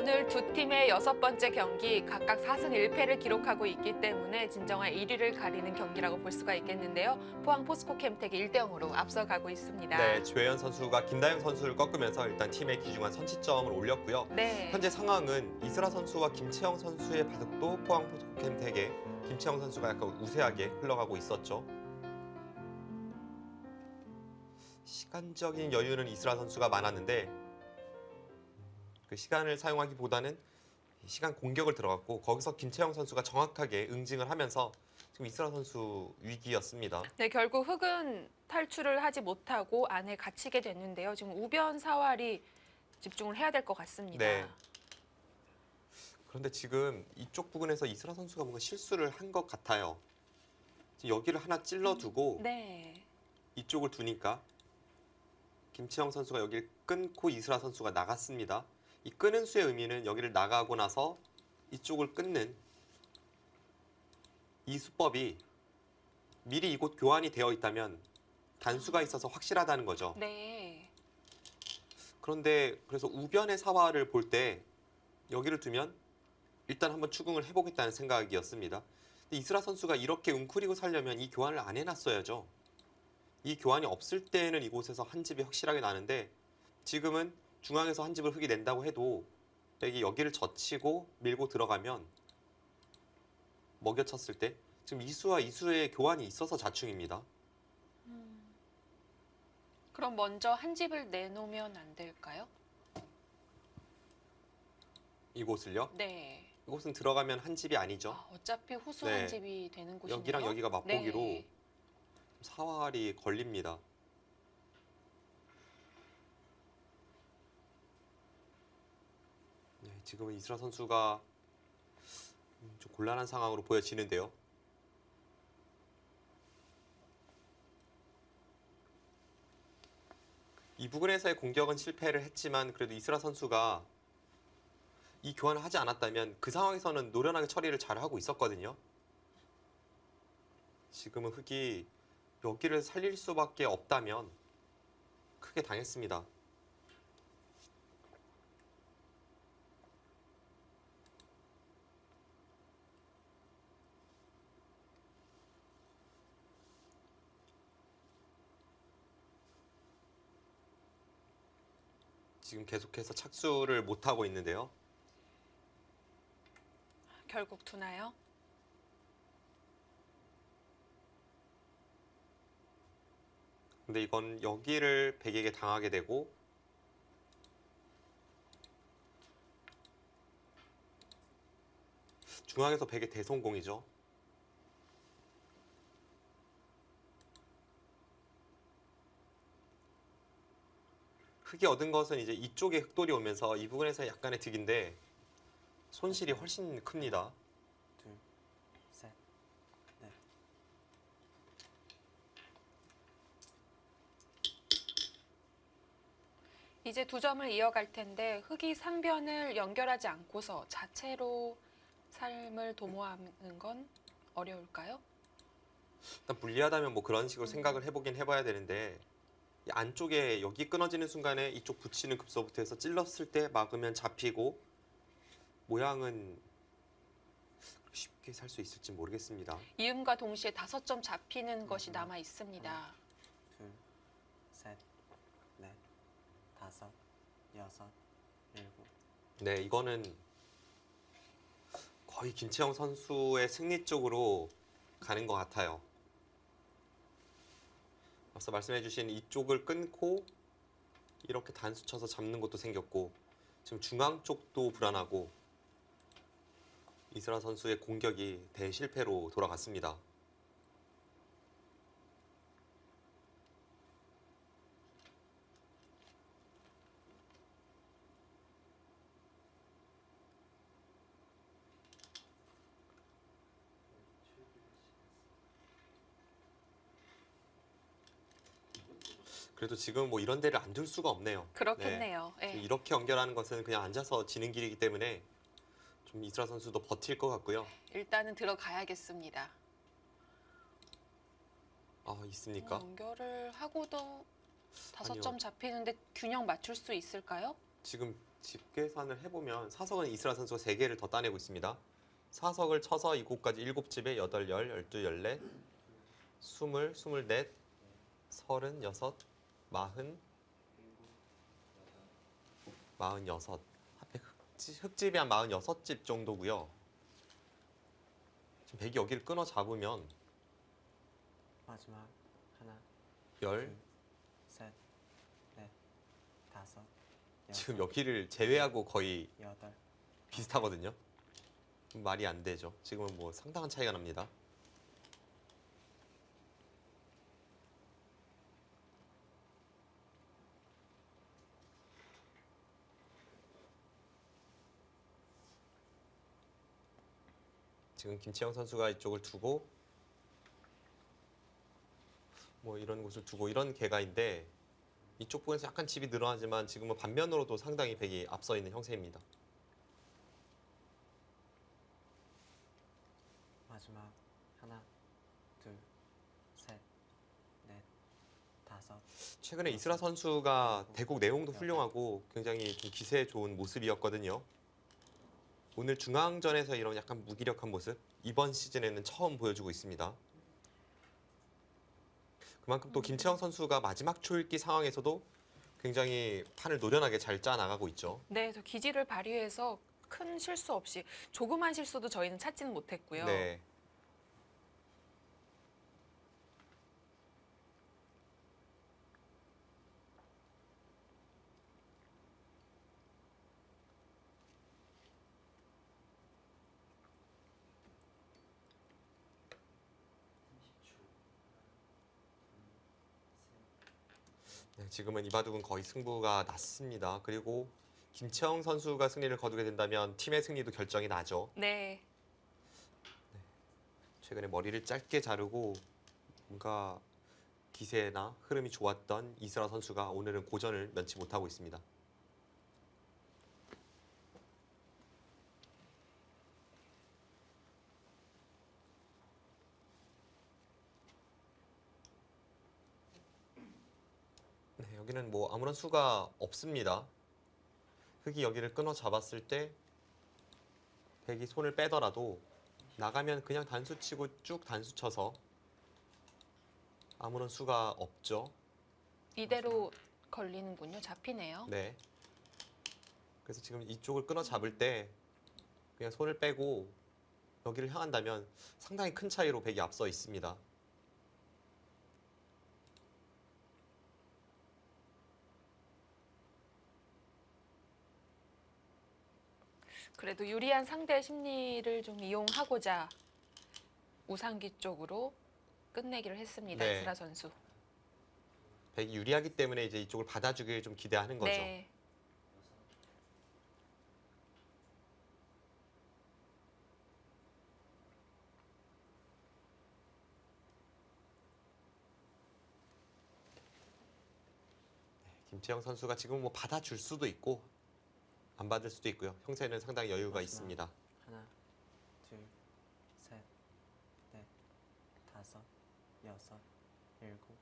오늘 두 팀의 6번째 경기 각각 4승 1패를 기록하고 있기 때문에 진정한 1위를 가리는 경기라고 볼 수가 있겠는데요. 포항 포스코 캠텍이 1대 0으로 앞서가고 있습니다. 네, 주혜연 선수가 김다영 선수를 꺾으면서 일단 팀의 귀중한 선취점을 올렸고요. 네. 현재 상황은 이슬아 선수와 김채영 선수의 바둑도 포항 포스코 캠텍에 김채영 선수가 약간 우세하게 흘러가고 있었죠. 시간적인 여유는 이슬아 선수가 많았는데 그 시간을 사용하기보다는 시간 공격을 들어갔고 거기서 김채영 선수가 정확하게 응징을 하면서 지금 이슬아 선수 위기였습니다. 네, 결국 흑은 탈출을 하지 못하고 안에 갇히게 됐는데요. 지금 우변 사활이 집중을 해야 될 것 같습니다. 네. 그런데 지금 이쪽 부분에서 이슬아 선수가 뭔가 실수를 한 것 같아요. 지금 여기를 하나 찔러두고 네. 이쪽을 두니까 김채영 선수가 여기를 끊고 이슬아 선수가 나갔습니다. 이 끄는 수의 의미는 여기를 나가고 나서 이쪽을 끊는 이 수법이 미리 이곳 교환이 되어 있다면 단수가 있어서 확실하다는 거죠. 네. 그런데 그래서 우변의 사화를 볼 때 여기를 두면 일단 한번 추궁을 해보겠다는 생각이었습니다. 근데 이슬아 선수가 이렇게 웅크리고 살려면 이 교환을 안 해놨어야죠. 이 교환이 없을 때는 이곳에서 한 집이 확실하게 나는데 지금은 중앙에서 한 집을 흙이 낸다고 해도 여기를 젖히고 밀고 들어가면 먹여쳤을 때 지금 이수와 이수의 교환이 있어서 자충입니다. 그럼 먼저 한 집을 내놓으면 안 될까요? 이곳을요? 네. 이곳은 들어가면 한 집이 아니죠. 어차피 후수 네. 한 집이 되는 곳이네요. 여기랑 여기가 맛보기로 네. 사활이 걸립니다. 네, 지금은 이슬아 선수가 좀 곤란한 상황으로 보여지는데요. 이 부분에서의 공격은 실패를 했지만 그래도 이슬아 선수가 이 교환을 하지 않았다면 그 상황에서는 노련하게 처리를 잘하고 있었거든요. 지금은 흑이 여기를 살릴 수밖에 없다면 크게 당했습니다. 지금 계속해서 착수를 못하고 있는데요. 결국 두나요? 근데 이건 여기를 백에게 당하게 되고 중앙에서 백의 대성공이죠. 흑이 얻은 것은 이제 이쪽에 흑돌이 오면서 이 부분에서 약간의 득인데 손실이 훨씬 큽니다. 둘, 셋, 넷. 이제 2점을 이어갈 텐데 흑이 상변을 연결하지 않고서 자체로 삶을 도모하는 건 어려울까요? 일단 불리하다면 뭐 그런 식으로 생각을 해보긴 해봐야 되는데 이 안쪽에 여기 끊어지는 순간에 이쪽 붙이는 급소부터 해서 찔렀을 때 막으면 잡히고 모양은 쉽게 살 수 있을지 모르겠습니다. 이음과 동시에 5점 잡히는 것이 남아 있습니다. 둘, 셋, 넷, 다섯, 여섯, 일곱. 네, 이거는 거의 김채영 선수의 승리 쪽으로 가는 것 같아요. 앞서 말씀해주신 이쪽을 끊고 이렇게 단수 쳐서 잡는 것도 생겼고 지금 중앙 쪽도 불안하고 이슬아 선수의 공격이 대실패로 돌아갔습니다. 그래도 지금 뭐 이런 데를 안 둘 수가 없네요. 그렇겠네요. 네. 예. 이렇게 연결하는 것은 그냥 앉아서 지는 길이기 때문에 좀 이슬아 선수도 버틸 것 같고요. 일단은 들어가야겠습니다. 아, 있습니까? 연결을 하고도 5점 아니요. 잡히는데 균형 맞출 수 있을까요? 지금 집 계산을 해보면 사석은 이스라 선수가 3개를 더 따내고 있습니다. 사석을 쳐서 이곳까지 7집에 8, 10, 12, 14, 20, 24, 36, 40, 46. 흙집이 한 46집 정도고요. 지금 백이 여기를 끊어 잡으면 마지막 하나, 열 둘, 셋, 넷, 다섯, 지금 여섯, 여기를 제외하고 거의 여덟, 비슷하거든요. 말이 안 되죠. 지금은 뭐 상당한 차이가 납니다. 지금 김채영 선수가 이쪽을 두고 뭐 이런 곳을 두고 이런 개가인데 이쪽 부분에서 약간 집이 늘어나지만 지금은 반면으로도 상당히 백이 앞서 있는 형세입니다. 마지막 하나, 둘, 셋, 넷, 다섯, 최근에 이스라 선수가 대국 내용도 훌륭하고 굉장히 좀 기세 좋은 모습이었거든요. 오늘 중앙전에서 이런 약간 무기력한 모습 이번 시즌에는 처음 보여주고 있습니다. 그만큼 또 김채영 선수가 마지막 초읽기 상황에서도 굉장히 판을 노련하게 잘 짜 나가고 있죠. 네, 저 기지를 발휘해서 큰 실수 없이 조그만 실수도 저희는 찾지는 못했고요. 네. 네, 지금은 이 바둑은 거의 승부가 났습니다. 그리고 김채영 선수가 승리를 거두게 된다면 팀의 승리도 결정이 나죠. 네. 최근에 머리를 짧게 자르고 뭔가 기세나 흐름이 좋았던 이스라 선수가 오늘은 고전을 면치 못하고 있습니다. 네, 여기는 뭐 아무런 수가 없습니다. 흙이 여기를 끊어 잡았을 때 백이 손을 빼더라도 나가면 그냥 단수 치고 쭉 단수 쳐서 아무런 수가 없죠. 이대로 걸리는군요. 잡히네요. 네. 그래서 지금 이쪽을 끊어 잡을 때 그냥 손을 빼고 여기를 향한다면 상당히 큰 차이로 백이 앞서 있습니다. 그래도 유리한 상대의 심리를 좀 이용하고자 우상기 쪽으로 끝내기를 했습니다. 네. 이스라 선수. 백이 유리하기 때문에 이제 이쪽을 받아주길 좀 기대하는 거죠. 네. 김채영 선수가 지금 뭐 받아줄 수도 있고 안 받을 수도 있고요. 형세는 상당히 여유가 마지막. 있습니다. 하나, 둘, 셋, 넷, 다섯, 여섯, 일곱,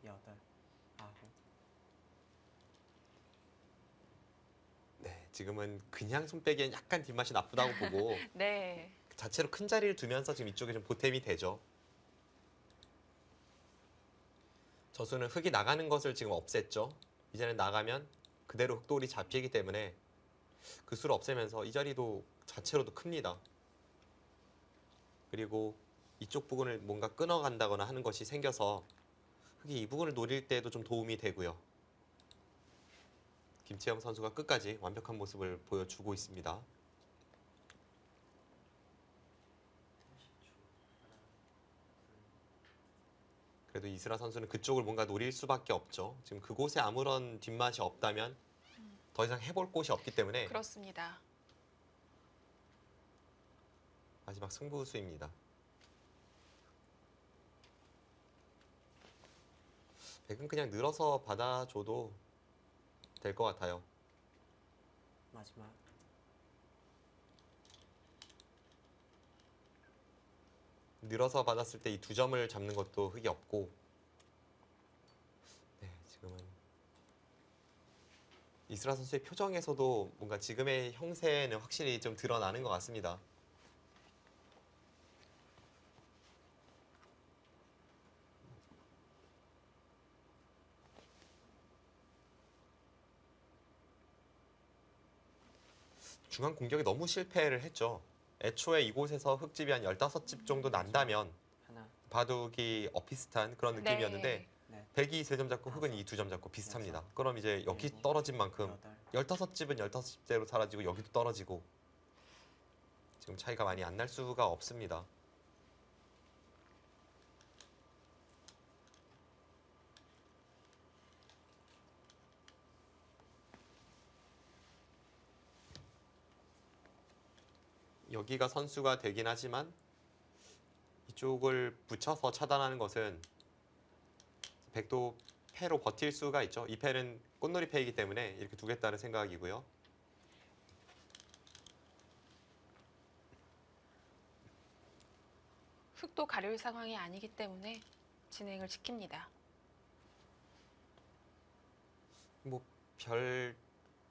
여덟, 아홉. 네, 지금은 그냥 손 빼기엔 약간 뒷맛이 나쁘다고 보고 네. 자체로 큰 자리를 두면서 지금 이쪽에 좀 보탬이 되죠. 저수는 흙이 나가는 것을 지금 없앴죠. 이제는 나가면 그대로 흙돌이 잡히기 때문에 그 수를 없애면서 이 자리도 자체로도 큽니다. 그리고 이쪽 부분을 뭔가 끊어간다거나 하는 것이 생겨서 흙이 이 부분을 노릴 때에도 좀 도움이 되고요. 김채영 선수가 끝까지 완벽한 모습을 보여주고 있습니다. 그래도 이스라 선수는 그쪽을 뭔가 노릴 수밖에 없죠. 지금 그곳에 아무런 뒷맛이 없다면 더 이상 해볼 곳이 없기 때문에 그렇습니다. 마지막 승부수입니다. 백은 그냥 늘어서 받아줘도 될 것 같아요. 마지막 늘어서 받았을 때 이 2점을 잡는 것도 흙이 없고 네, 지금은 이스라 선수의 표정에서도 뭔가 지금의 형세는 확실히 좀 드러나는 것 같습니다. 중앙 공격이 너무 실패를 했죠. 애초에 이곳에서 흙집이 한 15집 정도 난다면 하나, 바둑이 엇비슷한 그런 느낌이었는데 넷, 백이 3점 잡고 흙은 이 2점 잡고 비슷합니다. 그럼 이제 여기 일곱, 떨어진 만큼 여덟, 15집은 15집대로 사라지고 여기도 떨어지고 지금 차이가 많이 안 날 수가 없습니다. 여기가 선수가 되긴 하지만 이쪽을 붙여서 차단하는 것은 백도 패로 버틸 수가 있죠. 이 패는 꽃놀이 패이기 때문에 이렇게 두겠다는 생각이고요. 흙도 가릴 상황이 아니기 때문에 진행을 시킵니다. 뭐 별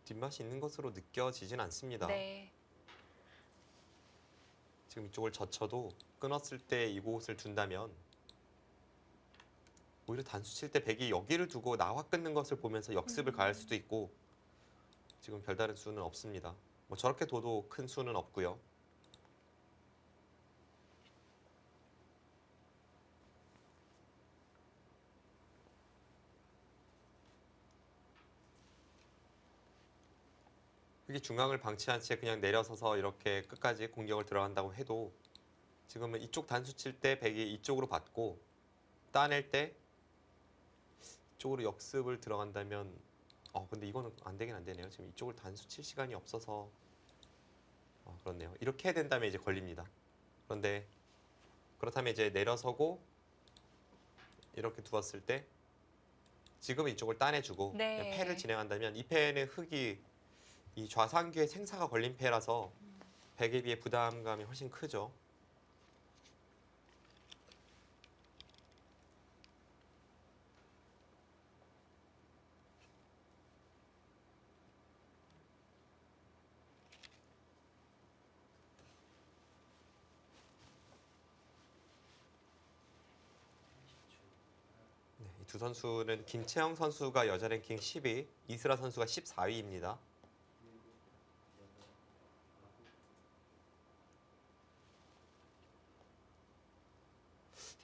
뒷맛이 있는 것으로 느껴지진 않습니다. 네. 지금 이쪽을 젖혀도 끊었을 때 이곳을 둔다면 오히려 단수 칠 때 백이 여기를 두고 나와 끊는 것을 보면서 역습을 가할 수도 있고 지금 별다른 수는 없습니다. 뭐 저렇게 둬도 큰 수는 없고요. 흙이 중앙을 방치한 채 그냥 내려서서 이렇게 끝까지 공격을 들어간다고 해도 지금은 이쪽 단수 칠 때 백이 이쪽으로 받고 따낼 때 이쪽으로 역습을 들어간다면 근데 이거는 안 되긴 안 되네요. 지금 이쪽을 단수 칠 시간이 없어서 그렇네요. 이렇게 된다면 이제 걸립니다. 그런데 그렇다면 이제 내려서고 이렇게 두었을 때 지금은 이쪽을 따내주고 네. 패를 진행한다면 이 패는 흙이 이 좌상귀에 생사가 걸린 패라서 백에 비해 부담감이 훨씬 크죠. 네, 이 두 선수는 김채영 선수가 여자 랭킹 10위, 이슬아 선수가 14위입니다.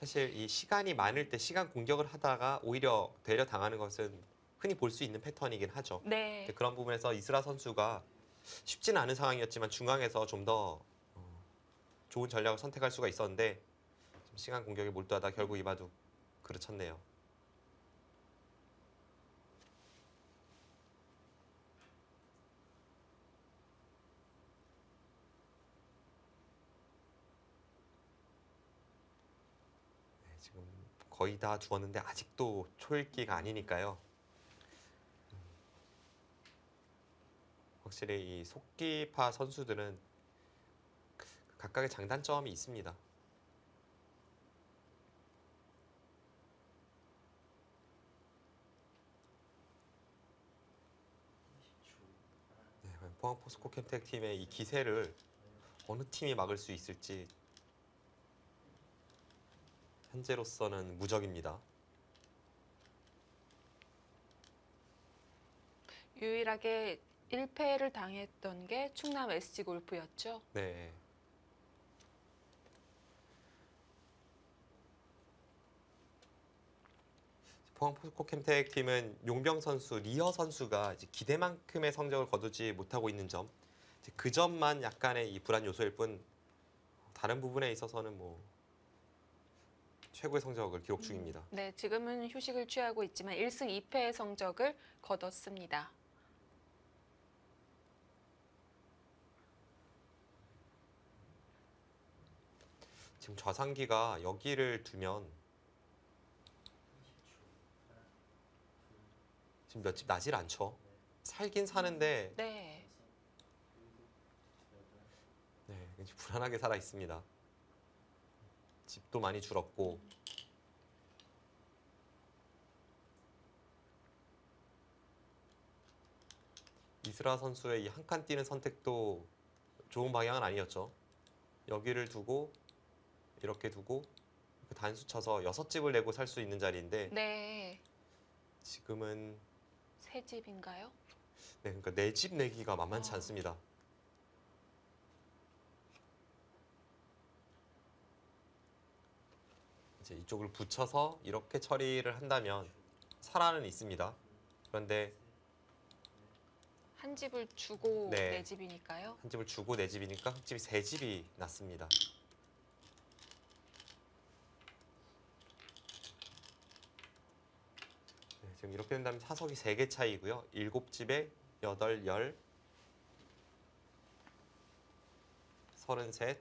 사실 이 시간이 많을 때 시간 공격을 하다가 오히려 되려 당하는 것은 흔히 볼 수 있는 패턴이긴 하죠. 네. 근데 그런 부분에서 이슬아 선수가 쉽지는 않은 상황이었지만 중앙에서 좀 더 좋은 전략을 선택할 수가 있었는데 좀 시간 공격에 몰두하다 결국 이 바둑 그르쳤네요. 네, 지금 거의 다 두었는데 아직도 초읽기가 아니니까요. 확실히 이 속기파 선수들은 각각의 장단점이 있습니다. 네, 포항 포스코 캠텍 팀의 이 기세를 어느 팀이 막을 수 있을지 현재로서는 무적입니다. 유일하게 1패를 당했던 게 충남 SG 골프였죠. 네. 포항 포스코 캠텍 팀은 용병 선수, 리허 선수가 이제 기대만큼의 성적을 거두지 못하고 있는 점, 이제 그 점만 약간의 이 불안 요소일 뿐 다른 부분에 있어서는 뭐 최고의 성적을 기록 중입니다. 네, 지금은 휴식을 취하고 있지만 1승 2패의 성적을 거뒀습니다. 지금 좌상기가 여기를 두면 지금 몇 집 나질 않죠. 살긴 사는데 네. 네, 굉장히 불안하게 살아 있습니다. 집도 많이 줄었고 이스라 선수의 이 한 칸 뛰는 선택도 좋은 방향은 아니었죠. 여기를 두고 이렇게 두고 단수 쳐서 6집을 내고 살 수 있는 자리인데 네. 지금은 새 집인가요? 네, 그러니까 4집 내기가 만만치 어. 않습니다. 이제 이쪽을 붙여서 이렇게 처리를 한다면 살아는 있습니다. 그런데 한 집을 주고 네. 네 집이니까요. 한 집을 주고 4집이니까 흑집이 3집이 났습니다. 네, 지금 이렇게 된다면 사석이 3개 차이고요. 7집에 8, 10, 33,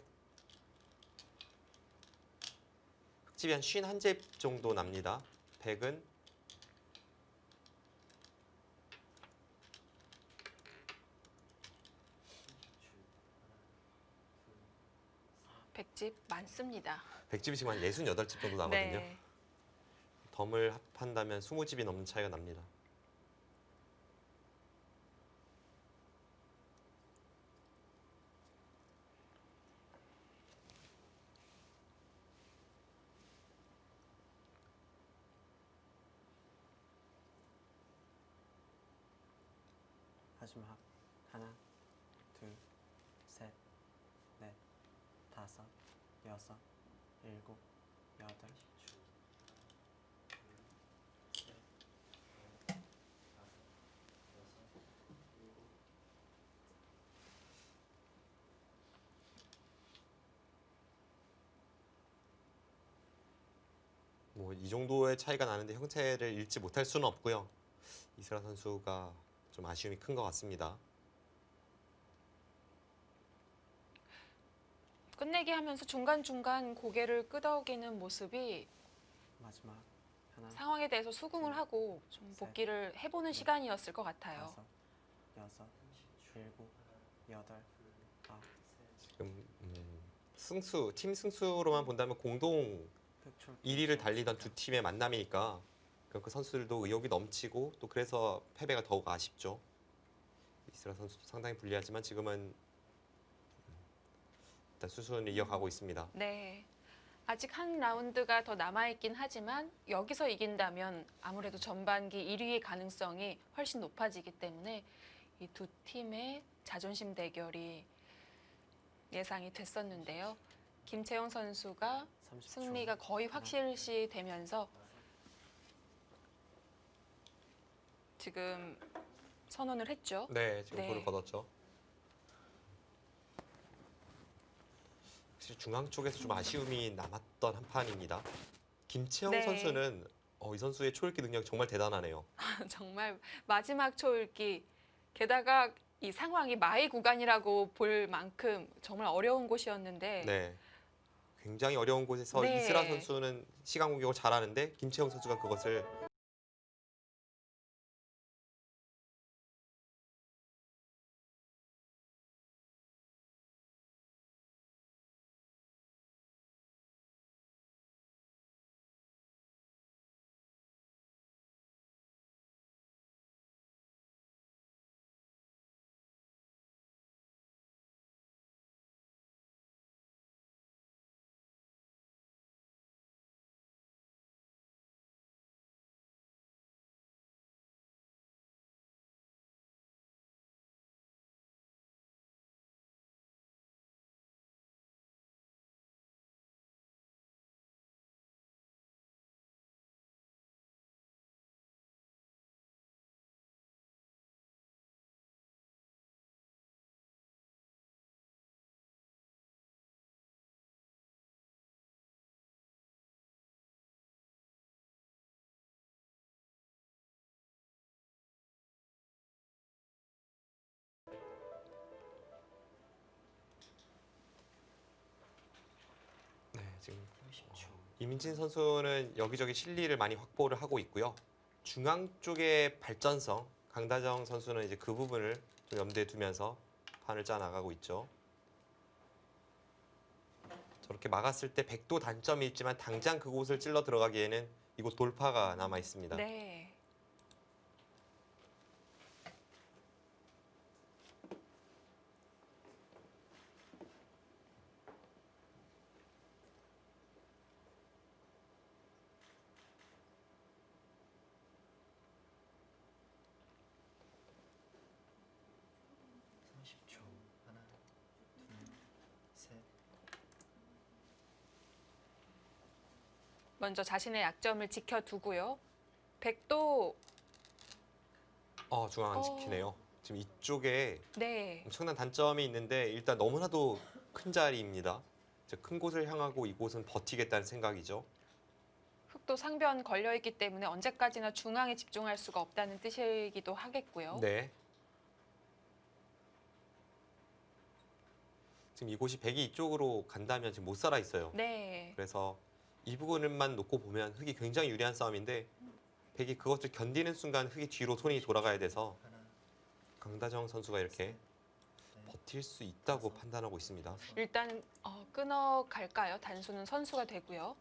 흑집이 한 51집 정도 납니다. 100은 100집 많습니다. 100집이 지금 한 68집 정도 나거든요. 네. 덤을 합한다면 20집이 넘는 차이가 납니다. 마지막 하나, 둘, 셋, 넷, 다섯, 여섯, 일곱, 여덟. 뭐 이 정도의 차이가 나는데 형태를 잃지 못할 수는 없고요. 이스라 선수가 좀 아쉬움이 큰 것 같습니다. 끝내기 하면서 중간중간 고개를 끄덕이는 모습이 마지막 하나, 상황에 대해서 수긍을 하고 좀 복귀를 해보는 시간이었을 것 같아요. 다섯, 여섯, 일곱, 여덟, 아홉. 지금 승수, 팀 승수로만 본다면 공동 1위를 달리던 두 팀의 만남이니까 그 선수들도 의욕이 넘치고 또 그래서 패배가 더욱 아쉽죠. 이스라 선수도 상당히 불리하지만 지금은 일단 수순을 이어가고 있습니다. 네. 아직 한 라운드가 더 남아있긴 하지만 여기서 이긴다면 아무래도 전반기 1위의 가능성이 훨씬 높아지기 때문에 이 두 팀의 자존심 대결이 예상이 됐었는데요. 김채영 선수가 30초. 승리가 거의 확실시 되면서 지금 선언을 했죠. 네, 지금 네. 골을 거뒀죠. 확실히 중앙 쪽에서 좀 아쉬움이 남았던 한 판입니다. 김채영 네. 선수는 이 선수의 초읽기 능력 정말 대단하네요. 정말 마지막 초읽기 게다가 이 상황이 마이 구간이라고 볼 만큼 정말 어려운 곳이었는데 네. 굉장히 어려운 곳에서 네. 이스라 선수는 시간 공격을 잘하는데 김채영 선수가 그것을 네, 지금 30초. 이민진 선수는 여기저기 실리를 많이 확보를 하고 있고요. 중앙 쪽의 발전성, 강다정 선수는 이제 그 부분을 좀 염두에 두면서 판을 짜 나가고 있죠. 저렇게 막았을 때 100도 단점이 있지만 당장 그곳을 찔러 들어가기에는 이곳 돌파가 남아 있습니다. 네. 먼저 자신의 약점을 지켜두고요. 백도 중앙 안 지키네요. 지금 이쪽에 네. 엄청난 단점이 있는데 일단 너무나도 큰 자리입니다. 이제 큰 곳을 향하고 이곳은 버티겠다는 생각이죠. 흑도 상변 걸려 있기 때문에 언제까지나 중앙에 집중할 수가 없다는 뜻이기도 하겠고요. 네. 지금 이곳이 백이 이쪽으로 간다면 지금 못 살아 있어요. 네. 그래서 이 부분만 놓고 보면 흑이 굉장히 유리한 싸움인데 백이 그것을 견디는 순간 흑이 뒤로 손이 돌아가야 돼서 강다정 선수가 이렇게 버틸 수 있다고 판단하고 있습니다. 일단 끊어 갈까요? 단수는 선수가 되고요.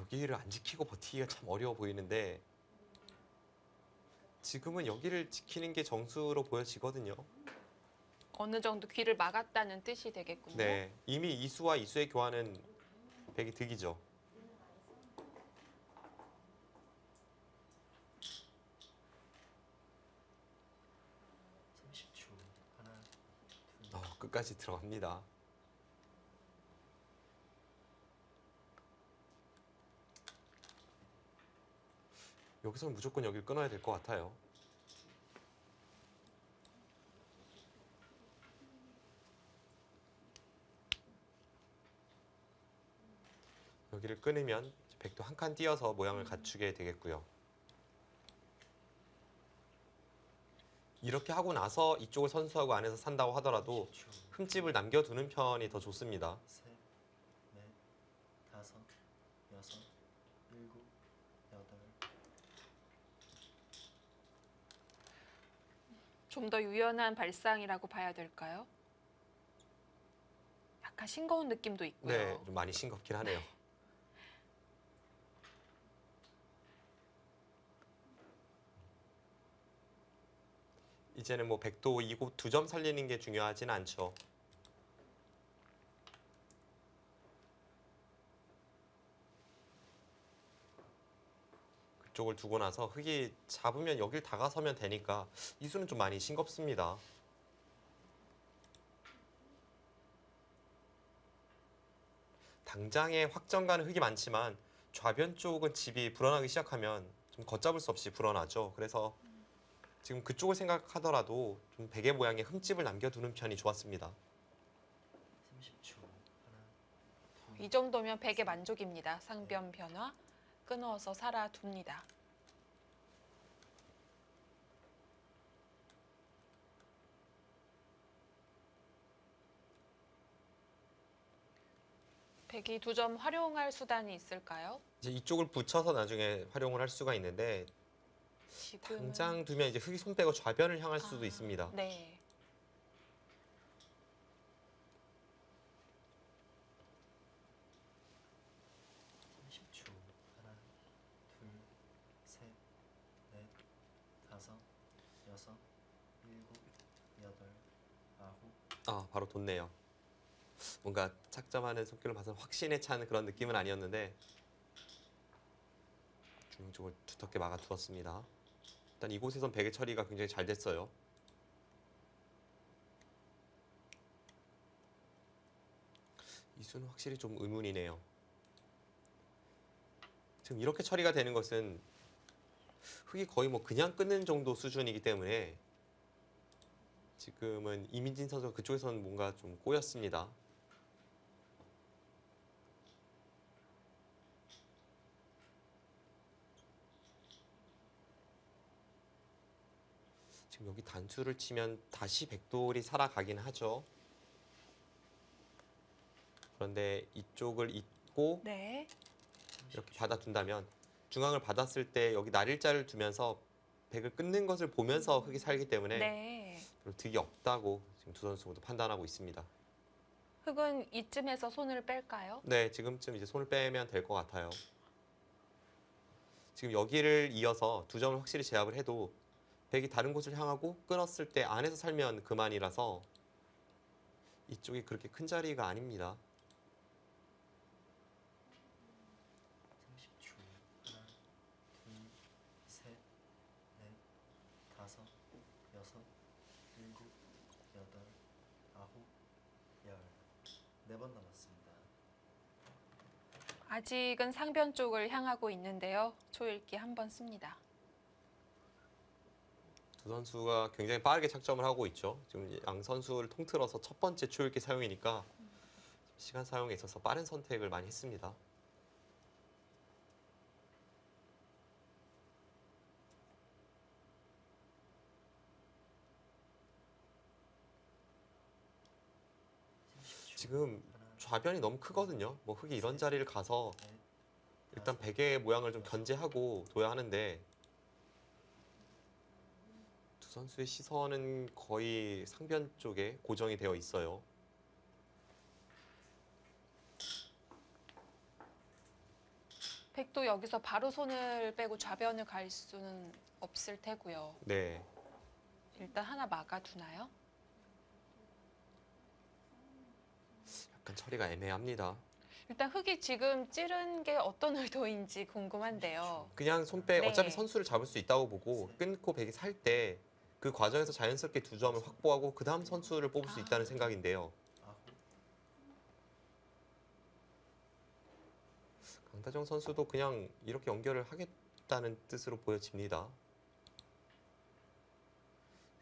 여기를 안 지키고 버티기가 참 어려워 보이는데 지금은 여기를 지키는 게 정수로 보여지거든요. 어느 정도 귀를 막았다는 뜻이 되겠군요. 네, 이미 이수와 이수의 교환은 백이 득이죠. 끝까지 들어갑니다. 여기서는 무조건 여기를 끊어야 될 것 같아요. 여기를 끊으면 백도 한 칸 띄어서 모양을 갖추게 되겠고요. 이렇게 하고 나서 이쪽을 선수하고 안에서 산다고 하더라도 흠집을 남겨두는 편이 더 좋습니다. 셋, 넷, 다섯, 여섯, 일곱, 여덟. 좀 더 유연한 발상이라고 봐야 될까요? 약간 싱거운 느낌도 있고요. 네, 좀 많이 싱겁긴 하네요. 이제는 뭐 백도 이곳 2점 살리는 게 중요하진 않죠. 그쪽을 두고 나서 흑이 잡으면 여길 다가서면 되니까 이 수는 좀 많이 싱겁습니다. 당장에 확정 가는 흑이 많지만 좌변 쪽은 집이 불어나기 시작하면 좀 걷잡을 수 없이 불어나죠. 그래서 지금 그쪽을 생각하더라도 좀 베개 모양의 흠집을 남겨두는 편이 좋았습니다. 30초. 하나, 이 정도면 백의 만족입니다. 상변 변화 끊어서 살아둡니다. 백이 2점 활용할 수단이 있을까요? 이제 이쪽을 붙여서 나중에 활용을 할 수가 있는데 지금은 당장 두면 이제 흑이 손 빼고 좌변을 향할 수도 있습니다. 네. 초 하나, 둘, 셋, 넷, 다섯, 여섯, 일곱, 여덟, 아홉. 바로 돋네요. 뭔가 착점하는 손길을 봐서 확신에 찬 그런 느낌은 아니었는데 중앙 쪽을 두텁게 막아두었습니다. 일단 이곳에선 베개 처리가 굉장히 잘 됐어요. 이 수는 확실히 좀 의문이네요. 지금 이렇게 처리가 되는 것은 흑이 거의 뭐 그냥 끊는 정도 수준이기 때문에 지금은 이민진 선수가 그쪽에서는 뭔가 좀 꼬였습니다. 지금 여기 단수를 치면 다시 백돌이 살아가긴 하죠. 그런데 이쪽을 잇고 네. 이렇게 받아둔다면 중앙을 받았을 때 여기 날일자를 두면서 백을 끊는 것을 보면서 흑이 살기 때문에 네. 별로 득이 없다고 지금 두 선수 모두 판단하고 있습니다. 흑은 이쯤에서 손을 뺄까요? 네, 지금쯤 이제 손을 빼면 될 것 같아요. 지금 여기를 이어서 2점을 확실히 제압을 해도 백이 다른 곳을 향하고 끊었을 때 안에서 살면 그만이라서 이쪽이 그렇게 큰 자리가 아닙니다. 30초. 하나, 둘, 셋, 넷, 다섯, 여섯, 일곱, 여덟, 아홉, 열. 4번 남았습니다. 아직은 상변 쪽을 향하고 있는데요. 초읽기 한 번 씁니다. 두 선수가 굉장히 빠르게 착점을 하고 있죠. 지금 양 선수를 통틀어서 첫 번째 초읽기 사용이니까 시간 사용에 있어서 빠른 선택을 많이 했습니다. 지금 좌변이 너무 크거든요. 뭐 흙이 이런 자리를 가서 일단 베개의 모양을 좀 견제하고 둬야 하는데 두 선수의 시선은 거의 상변 쪽에 고정이 되어 있어요. 백도 여기서 바로 손을 빼고 좌변을 갈 수는 없을 테고요. 네. 일단 하나 막아두나요? 약간 처리가 애매합니다. 일단 흙이 지금 찌른 게 어떤 의도인지 궁금한데요. 그냥 손빼 네. 어차피 선수를 잡을 수 있다고 보고 끊고 백이 살 때 그 과정에서 자연스럽게 두 점을 확보하고 그 다음 선수를 뽑을 수 있다는 생각인데요. 아홉, 강다정 선수도 그냥 이렇게 연결을 하겠다는 뜻으로 보여집니다.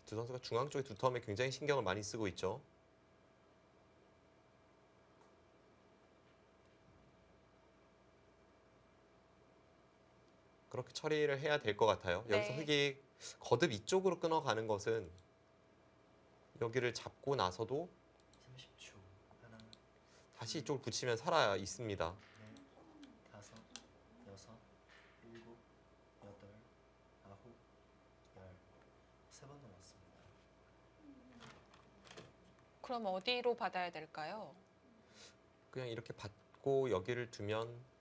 두 선수가 중앙 쪽의 두 텀에 굉장히 신경을 많이 쓰고 있죠. 그렇게 처리를 해야 될 것 같아요. 여기서 네. 흙이 거듭 이쪽으로 끊어가는 것은 여기를 잡고 나서도 30초. 하나, 다시 이쪽을 붙이면 살아 있습니다. 넷, 다섯, 여섯, 일곱, 여덟, 아홉, 열. 3번 남았습니다. 그럼 어디로 받아야 될까요? 그냥 이렇게 받고 여기를 두면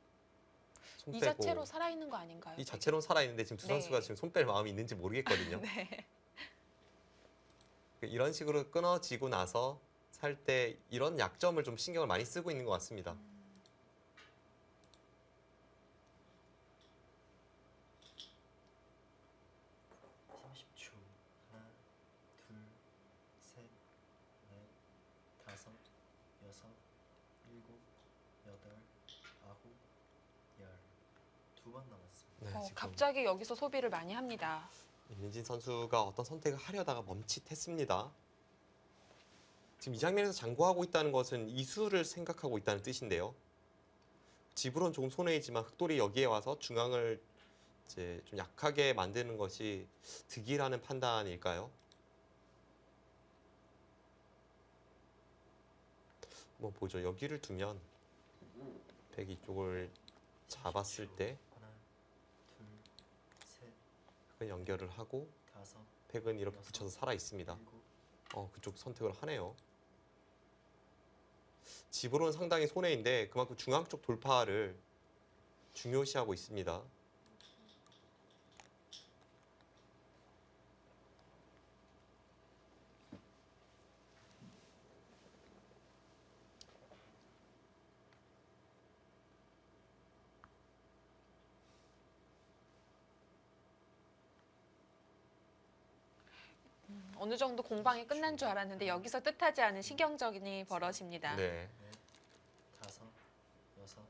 손 이 빼고 자체로 살아있는 거 아닌가요? 이 자체로는 살아있는데 지금 두 네. 선수가 지금 손 뺄 마음이 있는지 모르겠거든요. 네. 이런 식으로 끊어지고 나서 살 때 이런 약점을 좀 신경을 많이 쓰고 있는 것 같습니다. 삼십 초. 하나, 둘, 셋, 넷, 다섯, 여섯, 일곱, 여덟, 아홉, 열. 2번 남았습니다. 네, 지금 갑자기 여기서 소비를 많이 합니다. 임민진 선수가 어떤 선택을 하려다가 멈칫했습니다. 지금 이 장면에서 장구하고 있다는 것은 이수를 생각하고 있다는 뜻인데요. 집으로는 조금 손해이지만 흑돌이 여기에 와서 중앙을 이제 좀 약하게 만드는 것이 득이라는 판단일까요? 한번 보죠. 여기를 두면 백 이쪽을 잡았을 때 하나, 둘, 셋, 흑은 연결을 하고 다섯, 백은 이렇게 붙여서 살아 있습니다. 일곱. 그쪽 선택을 하네요. 집으로는 상당히 손해인데 그만큼 중앙 쪽 돌파를 중요시하고 있습니다. 어느 정도 공방이 끝난 줄 알았는데 여기서 뜻하지 않은 신경전이 벌어집니다. 네. 넷, 다섯, 여섯.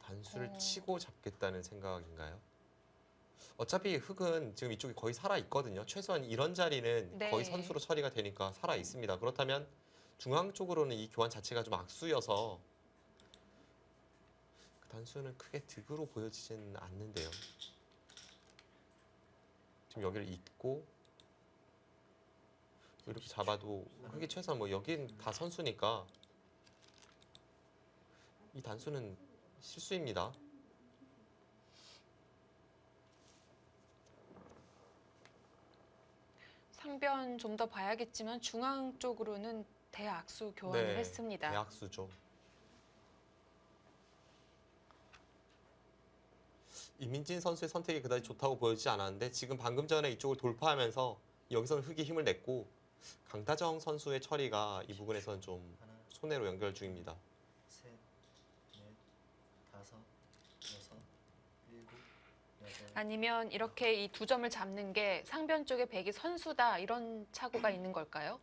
단수를 치고 잡겠다는 생각인가요? 어차피 흑은 지금 이쪽이 거의 살아 있거든요. 최소한 이런 자리는 네. 거의 선수로 처리가 되니까 살아 있습니다. 그렇다면 중앙 쪽으로는 이 교환 자체가 좀 악수여서 그 단수는 크게 득으로 보여지지는 않는데요. 지금 여기를 잇고 이렇게 잡아도 흑이 최소한 뭐 여긴 다 선수니까 이 단수는 실수입니다. 상변 좀 더 봐야겠지만 중앙 쪽으로는 대악수 교환을 했습니다. 대악수죠. 이민진 선수의 선택이 그다지 좋다고 보여지지 않았는데 지금 방금 전에 이쪽을 돌파하면서 여기서는 흑이 힘을 냈고 강다정 선수의 처리가 이 부분에서는 좀 하나, 손해로 연결 중입니다. 셋, 넷, 다섯, 여섯, 일곱, 여덟, 아니면 이렇게 이 두 점을 잡는 게 상변 쪽에 백이 선수다 이런 착오가 있는 걸까요?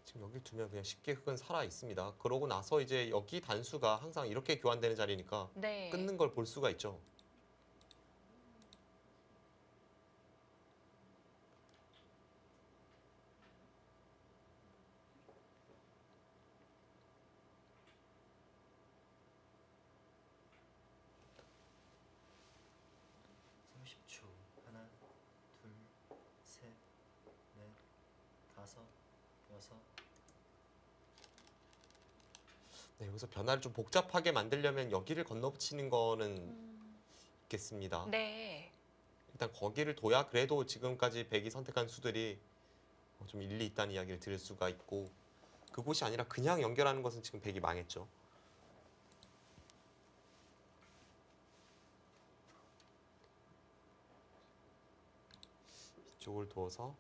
지금 여기 두면 그냥 쉽게 흑은 살아 있습니다. 그러고 나서 이제 여기 단수가 항상 이렇게 교환되는 자리니까 네. 끊는 걸 볼 수가 있죠. (30초) 하나, 둘, 셋, 넷, 다섯, 여섯. 네, 여기서 변화를 좀 복잡하게 만들려면 여기를 건너붙이는 거는 있겠습니다. 네. 일단 거기를 둬야 그래도 지금까지 백이 선택한 수들이 좀 일리 있다는 이야기를 들을 수가 있고 그곳이 아니라 그냥 연결하는 것은 지금 백이 망했죠. 이쪽을 두어서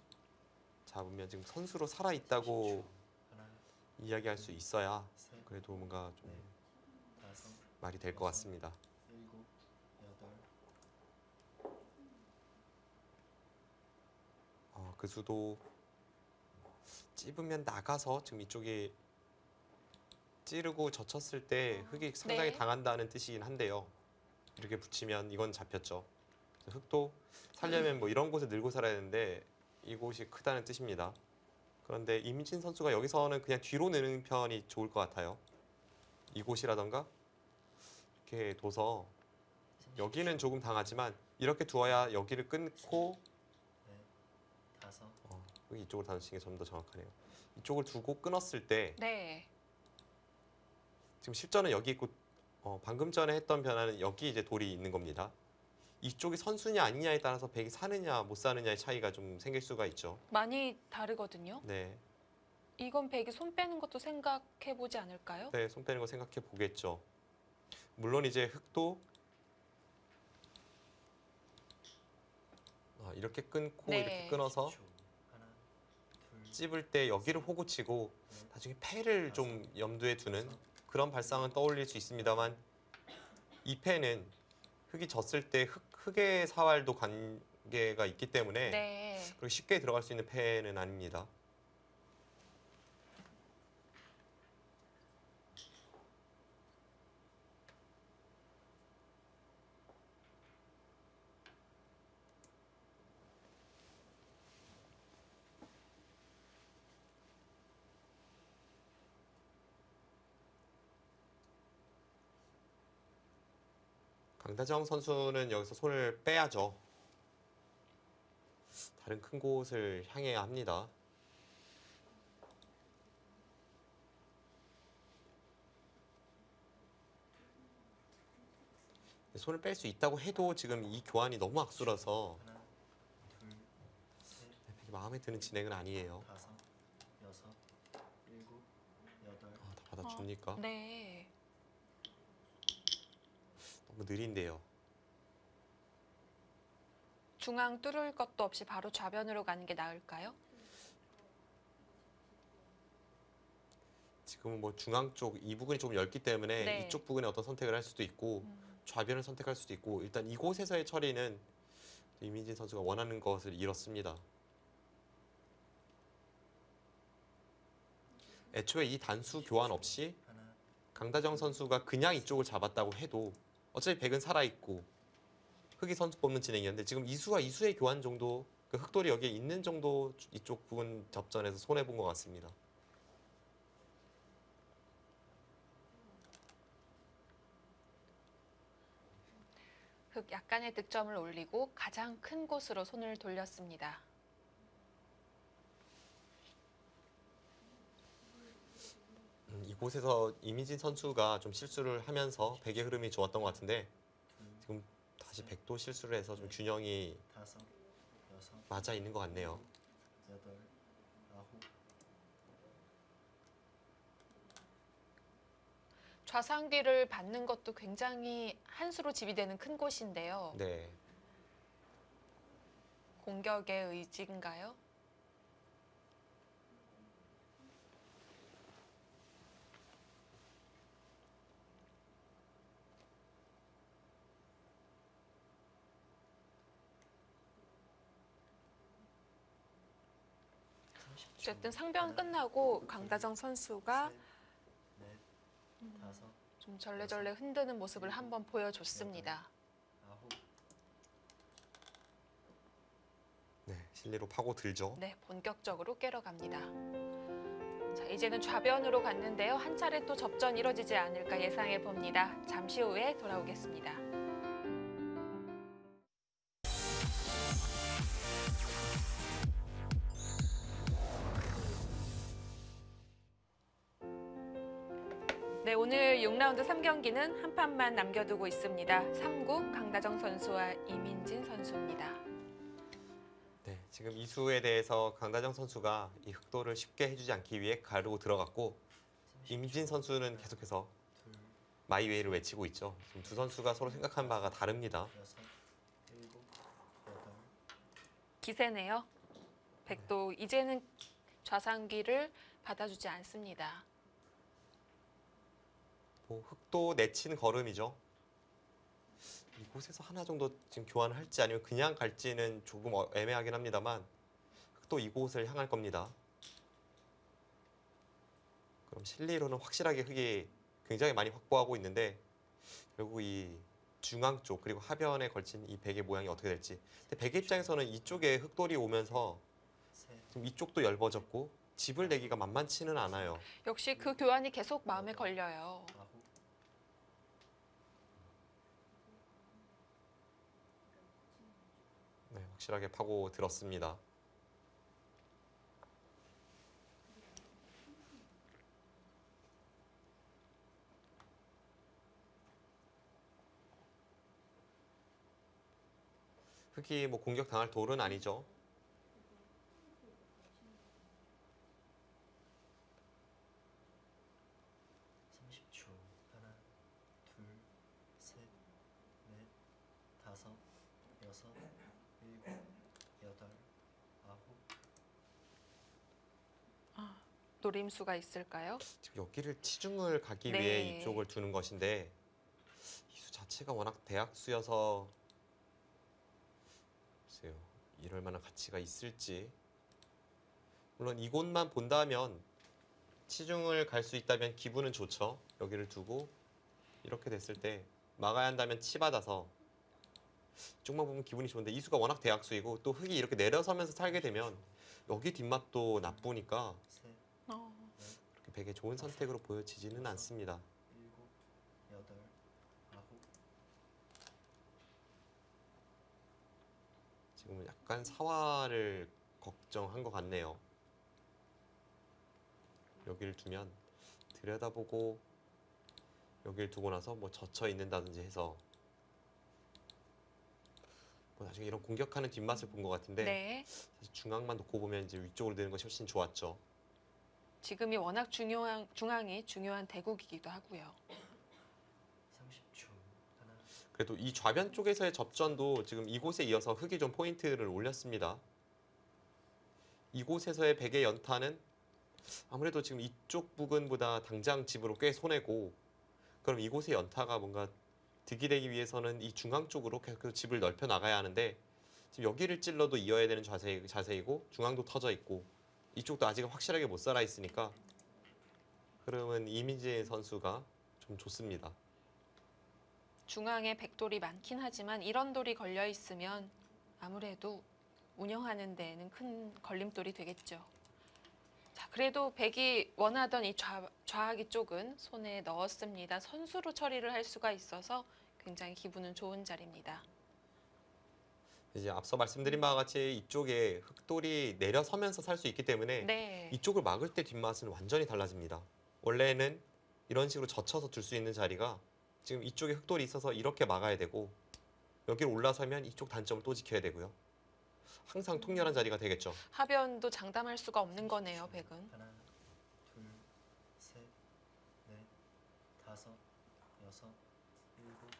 잡으면 지금 선수로 살아있다고 10초. 하나, 이야기할 수 있어야 셋, 그래도 뭔가 좀 넷, 다섯, 말이 될 것 같습니다. 일곱, 여덟. 그 수도 찝으면 나가서 지금 이쪽에 찌르고 젖혔을 때 흙이 상당히 네. 당한다는 뜻이긴 한데요. 이렇게 붙이면 이건 잡혔죠. 그래서 흙도 살려면 뭐 이런 곳에 늘고 살아야 되는데 이곳이 크다는 뜻입니다. 그런데 이민진 선수가 여기서는 그냥 뒤로 느는 편이 좋을 것 같아요. 이곳이라던가 이렇게 둬서 여기는 조금 당하지만 이렇게 두어야 여기를 끊고 넷, 다섯, 여기 이쪽으로 다니시는 게 좀 더 정확하네요. 이쪽을 두고 끊었을 때 네. 지금 실전은 여기 있고 방금 전에 했던 변화는 여기 이제 돌이 있는 겁니다. 이쪽이 선수냐 아니냐에 따라서 백이 사느냐 못 사느냐의 차이가 좀 생길 수가 있죠. 많이 다르거든요. 네, 이건 백이 손 빼는 것도 생각해 보지 않을까요? 네, 손 빼는 거 생각해 보겠죠. 물론 이제 흙도 이렇게 끊고 네. 이렇게 끊어서 10초. 하나, 둘, 찝을 때 여기를 호구 치고 넷, 나중에 패를 좀 염두에 두는 그런 발상은 떠올릴 수 있습니다만 이 패는 흙이 졌을 때 흙의 사활도 관계가 있기 때문에 네. 그리고 쉽게 들어갈 수 있는 패는 아닙니다. 강다정 선수는 여기서 손을 빼야죠. 다른 큰 곳을 향해야 합니다. 손을 뺄 수 있다고 해도 지금 이 교환이 너무 악수라서 하나, 둘, 셋, 백이 마음에 드는 진행은 아니에요. 다섯, 여섯, 일곱, 여덟. 다 받아줍니까? 네. 너무 느린데요. 중앙 뚫을 것도 없이 바로 좌변으로 가는 게 나을까요? 지금은 뭐 중앙 쪽 이 부분이 좀 넓기 때문에 네. 이쪽 부분에 어떤 선택을 할 수도 있고 좌변을 선택할 수도 있고 일단 이곳에서의 처리는 이민진 선수가 원하는 것을 잃었습니다. 애초에 이 단수 교환 없이 하나, 강다정 선수가 그냥 이쪽을 잡았다고 해도 어차피 백은 살아있고 흑이 선수 뽑는 진행이었는데 지금 이수와 이수의 교환 정도 그 흑돌이 여기에 있는 정도 이쪽 부분 접전에서 손해본 것 같습니다. 흑 약간의 득점을 올리고 가장 큰 곳으로 손을 돌렸습니다. 이곳에서 이민진 선수가 좀 실수를 하면서 백의 흐름이 좋았던 것 같은데 둘, 지금 다시 백도 실수를 해서 좀 균형이 다섯, 여섯, 맞아 있는 것 같네요. 여덟, 아홉. 좌상귀를 받는 것도 굉장히 한 수로 지휘되는 큰 곳인데요. 네, 공격의 의지인가요? 어쨌든 상변 끝나고 강다정 선수가 넷, 다섯, 좀 절레절레 흔드는 모습을 한번 보여줬습니다. 아홉, 네, 실리로 파고 들죠. 네, 본격적으로 깨러 갑니다. 자, 이제는 좌변으로 갔는데요. 한 차례 또 접전 이뤄지지 않을까 예상해 봅니다. 잠시 후에 돌아오겠습니다. 네, 오늘 6라운드 3경기는 한 판만 남겨두고 있습니다. 3구 강다정 선수와 이민진 선수입니다. 네, 지금 이수에 대해서 강다정 선수가 이 흑도를 쉽게 해주지 않기 위해 가르고 들어갔고 이민진 선수는 계속해서 둘, 마이웨이를 외치고 있죠. 지금 두 선수가 서로 생각하는 바가 다릅니다. 여섯, 일곱, 여덟, 기세네요. 백도 이제는 좌상기를 받아주지 않습니다. 뭐 흑도 내친 걸음이죠. 이곳에서 하나 정도 지금 교환을 할지 아니면 그냥 갈지는 조금 애매하긴 합니다만 흑도 이곳을 향할 겁니다. 그럼 실리로는 확실하게 흑이 굉장히 많이 확보하고 있는데 결국 이 중앙 쪽 그리고 하변에 걸친 이 백의 모양이 어떻게 될지. 근데 백의 입장에서는 이쪽에 흑돌이 오면서 셋, 지금 이쪽도 얇아졌고 집을 내기가 만만치는 않아요. 역시 그 교환이 계속 마음에 걸려요. 아홉, 네, 확실하게 파고 들었습니다. 흑이 뭐 공격 당할 돌은 아니죠. 30초. 하나, 둘, 셋, 넷, 다섯, 여섯, 일곱, 여덟, 아홉, 노림수가 있을까요? 지금 여기를 치중을 가기 네. 위해 이쪽을 두는 것인데 이수 자체가 워낙 대학수여서 글쎄요, 이럴 만한 가치가 있을지. 물론 이곳만 본다면 치중을 갈 수 있다면 기분은 좋죠. 여기를 두고 이렇게 됐을 때 막아야 한다면 치받아서 쪽만 보면 기분이 좋은데 이수가 워낙 대학수이고 또 흑이 이렇게 내려서면서 살게 되면 여기 뒷맛도 나쁘니까 셋, 그렇게 백의 좋은 선택으로 보여지지는 않습니다. 일곱, 여덟, 아홉, 지금은 약간 사활을 걱정한 것 같네요. 여기를 두면 들여다보고 여기를 두고 나서 뭐 젖혀 있는다든지 해서 뭐 나중에 이런 공격하는 뒷맛을 본 것 같은데 네. 사실 중앙만 놓고 보면 이제 위쪽으로 되는 것이 훨씬 좋았죠. 지금이 워낙 중앙이 중요한 대국이기도 하고요. 30초. 하나, 그래도 이 좌변 쪽에서의 접전도 지금 이곳에 이어서 흑이 좀 포인트를 올렸습니다. 이곳에서의 백의 연타는 아무래도 지금 이쪽 부근보다 당장 집으로 꽤 손해고 그럼 이곳의 연타가 뭔가 득이 되기 위해서는 이 중앙 쪽으로 계속 집을 넓혀 나가야 하는데 지금 여기를 찔러도 이어야 되는 자세이고 중앙도 터져 있고 이쪽도 아직 확실하게 못 살아 있으니까 흐름은 이민재 선수가 좀 좋습니다. 중앙에 백돌이 많긴 하지만 이런 돌이 걸려 있으면 아무래도 운영하는 데에는 큰 걸림돌이 되겠죠. 자, 그래도 백이 원하던 이 좌하기 쪽은 손에 넣었습니다. 선수로 처리를 할 수가 있어서 굉장히 기분은 좋은 자리입니다. 이제 앞서 말씀드린 바와 같이 이쪽에 흑돌이 내려서면서 살 수 있기 때문에 네. 이쪽을 막을 때 뒷맛은 완전히 달라집니다. 원래는 이런 식으로 젖혀서 둘 수 있는 자리가 지금 이쪽에 흑돌이 있어서 이렇게 막아야 되고 여기를 올라서면 이쪽 단점을 또 지켜야 되고요. 항상 통렬한 자리가 되겠죠. 하변도 장담할 수가 없는 거네요, 백은. 하나, 둘, 셋, 넷, 다섯, 여섯, 일곱,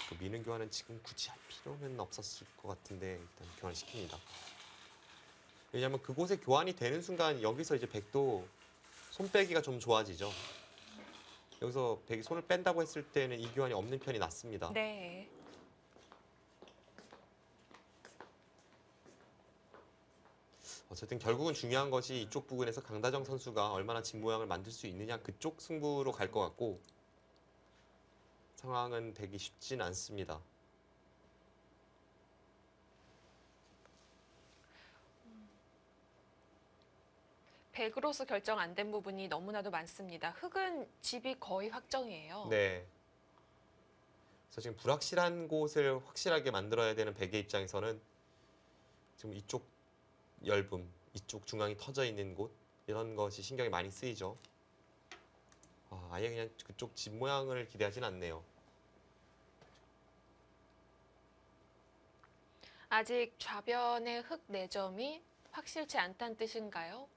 그 미는 교환은 지금 굳이 할 필요는 없었을 것 같은데 일단 교환시킵니다. 왜냐하면 그곳에 교환이 되는 순간 여기서 이제 백도 손 빼기가 좀 좋아지죠. 여기서 백이 손을 뺀다고 했을 때는 이 교환이 없는 편이 낫습니다. 네. 어쨌든 결국은 중요한 것이 이쪽 부근에서 강다정 선수가 얼마나 진 모양을 만들 수 있느냐 그쪽 승부로 갈 것 같고 상황은 되기 쉽진 않습니다. 백으로서 결정 안 된 부분이 너무나도 많습니다. 흑은 집이 거의 확정이에요. 네. 그래서 지금 불확실한 곳을 확실하게 만들어야 되는 백의 입장에서는 지금 이쪽 엷음, 이쪽 중앙이 터져 있는 곳 이런 것이 신경이 많이 쓰이죠. 아예 그냥 그쪽 집 모양을 기대하진 않네요. 아직 좌변의 흑 4점이 확실치 않다는 뜻인가요?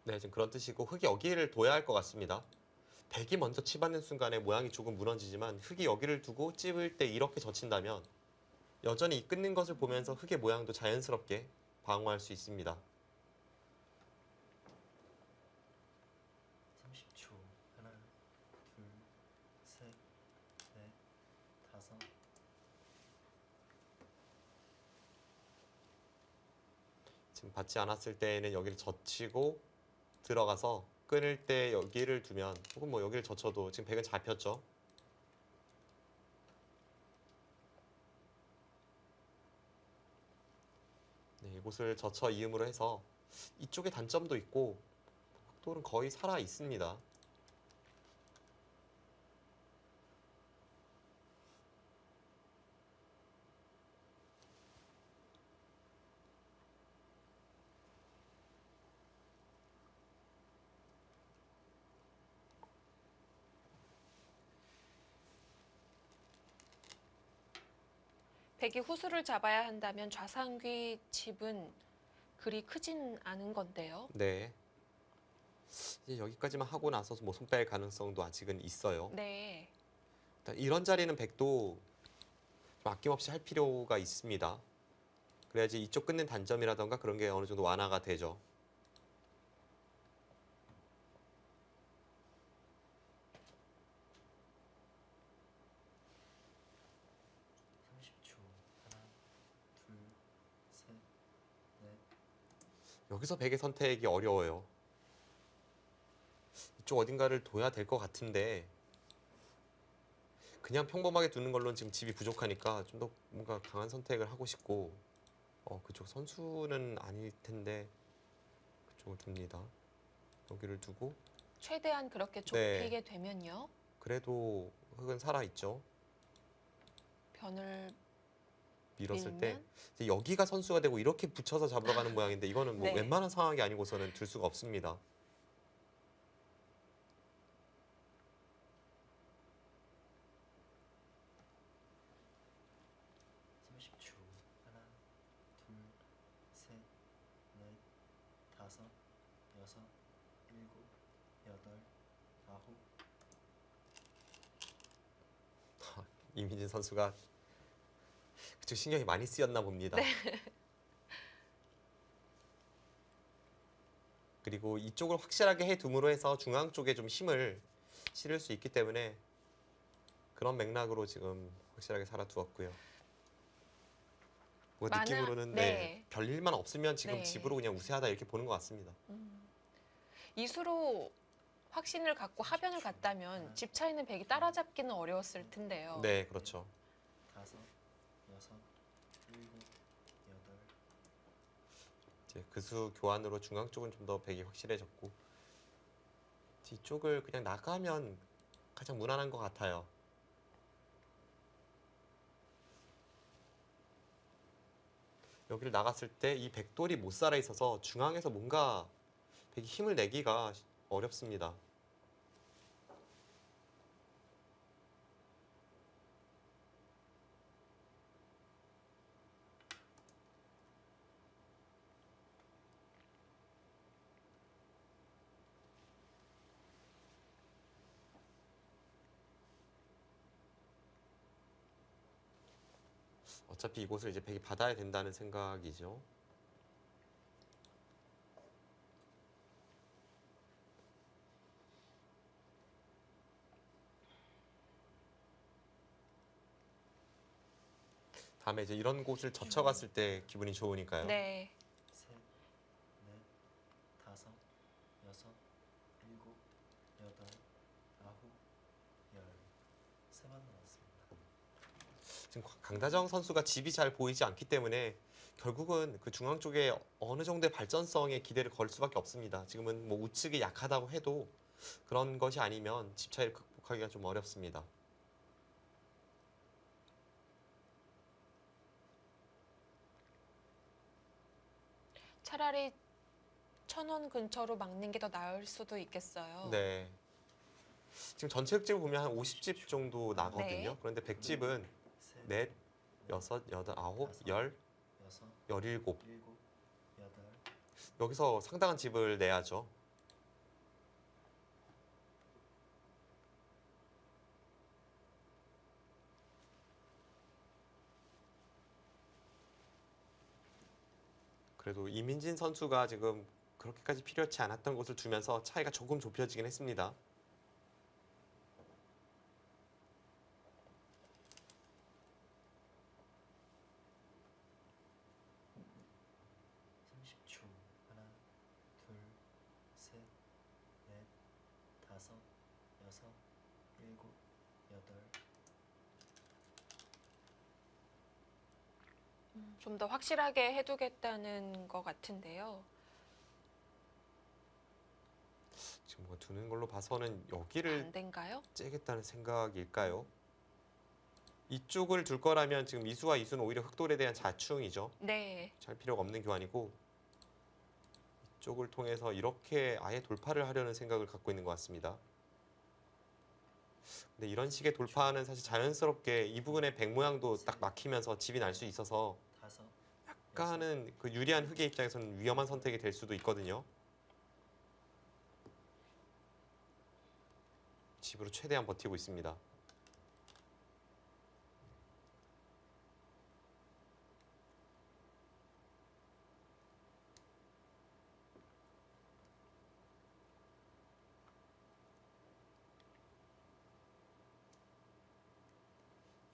네, 지금 그런 뜻이고 흑이 여기를 둬야 할 것 같습니다. 백이 먼저 치받는 순간에 모양이 조금 무너지지만 흑이 여기를 두고 찝을 때 이렇게 젖힌다면 여전히 이 끊는 것을 보면서 흑의 모양도 자연스럽게 방어할 수 있습니다. 30초. 하나, 둘, 셋, 넷, 다섯. 지금 받지 않았을 때에는 여기를 젖히고 들어가서 끊을 때 여기를 두면 혹은 뭐 여기를 젖혀도 지금 백은 잡혔죠. 네, 이곳을 젖혀 이음으로 해서 이쪽에 단점도 있고 흑돌은 거의 살아 있습니다. 백이 후수를 잡아야 한다면 좌상귀 집은 그리 크진 않은 건데요. 네. 이제 여기까지만 하고 나서 뭐 손 뺄 가능성도 아직은 있어요. 네. 일단 이런 자리는 백도 좀 아낌없이 할 필요가 있습니다. 그래야지 이쪽 끊는 단점이라던가 그런 게 어느 정도 완화가 되죠. 하나, 둘, 셋, 넷. 여기서 백의 선택이 어려워요. 이쪽 어딘가를 둬야 될 것 같은데 그냥 평범하게 두는 걸로는 지금 집이 부족하니까 좀 더 뭔가 강한 선택을 하고 싶고 그쪽 선수는 아닐 텐데 그쪽을 둡니다. 여기를 두고 최대한 그렇게 네. 좁히게 되면요. 그래도 흑은 살아있죠. 변을 밀었을 때 밀면 이제 여기가 선수가 되고 이렇게 붙여서 잡으러 가는 모양인데 이거는 뭐 네. 웬만한 상황이 아니고서는 둘 수가 없습니다. 하나, 둘, 셋, 넷, 다섯, 여섯, 일곱, 여덟, 아홉. 이민진 선수가 그쪽 신경이 많이 쓰였나 봅니다. 그리고 이쪽을 확실하게 해둠으로 해서 중앙 쪽에 좀 힘을 실을 수 있기 때문에 그런 맥락으로 지금 확실하게 살아두었고요. 뭔가 많아- 느낌으로는 네. 별일만 없으면 지금 네. 집으로 그냥 우세하다 이렇게 보는 것 같습니다. 이수로 확신을 갖고 하변을 갔다면 집 차이는 백이 따라잡기는 어려웠을 텐데요. 네, 그렇죠. 다섯, 여섯, 일곱, 여덟. 이제 그수 교환으로 중앙 쪽은 좀 더 백이 확실해졌고 뒤쪽을 그냥 나가면 가장 무난한 것 같아요. 여기를 나갔을 때 이 백돌이 못 살아 있어서 중앙에서 뭔가 백이 힘을 내기가 어렵습니다. 어차피 이곳을 이제 백이 받아야 된다는 생각이죠. 다음에 이제 이런 곳을 젖혀갔을 때 기분이 좋으니까요. 네. 셋, 넷, 다섯, 여섯, 일곱, 여덟, 아홉, 열. 세번 남았습니다. 지금 강다정 선수가 집이 잘 보이지 않기 때문에 결국은 그 중앙 쪽에 어느 정도의 발전성에 기대를 걸 수밖에 없습니다. 지금은 뭐 우측이 약하다고 해도 그런 것이 아니면 집 차이를 극복하기가 좀 어렵습니다. 차라리 천원 근처로 막는 게 더 나을 수도 있겠어요. 네. 지금 전체 흑집을 보면 한 50집 정도 나거든요. 네. 그런데 100집은 셋, 넷, 여섯, 여덟, 아홉, 열, 여섯, 열일곱. 일곱, 여덟. 여기서 상당한 집을 내야죠. 그래도 이민진 선수가 지금 그렇게까지 필요치 않았던 곳을 두면서 차이가 조금 좁혀지긴 했습니다. 30초. 하나, 둘, 셋, 넷, 다섯, 여섯, 일곱, 여덟. 좀 더 확실하게 해두겠다는 것 같은데요. 지금 뭔가 두는 걸로 봐서는 여기를 반대인가요? 째겠다는 생각일까요? 이쪽을 둘 거라면 지금 이수와 이수는 오히려 흑돌에 대한 자충이죠. 네. 잘 필요가 없는 교환이고 이쪽을 통해서 이렇게 아예 돌파를 하려는 생각을 갖고 있는 것 같습니다. 근데 이런 식의 돌파는 사실 자연스럽게 이 부분의 백 모양도 딱 막히면서 집이 날 수 있어서 다섯, 약간은 그 유리한 흑의 입장에서는 위험한 선택이 될 수도 있거든요. 집으로 최대한 버티고 있습니다.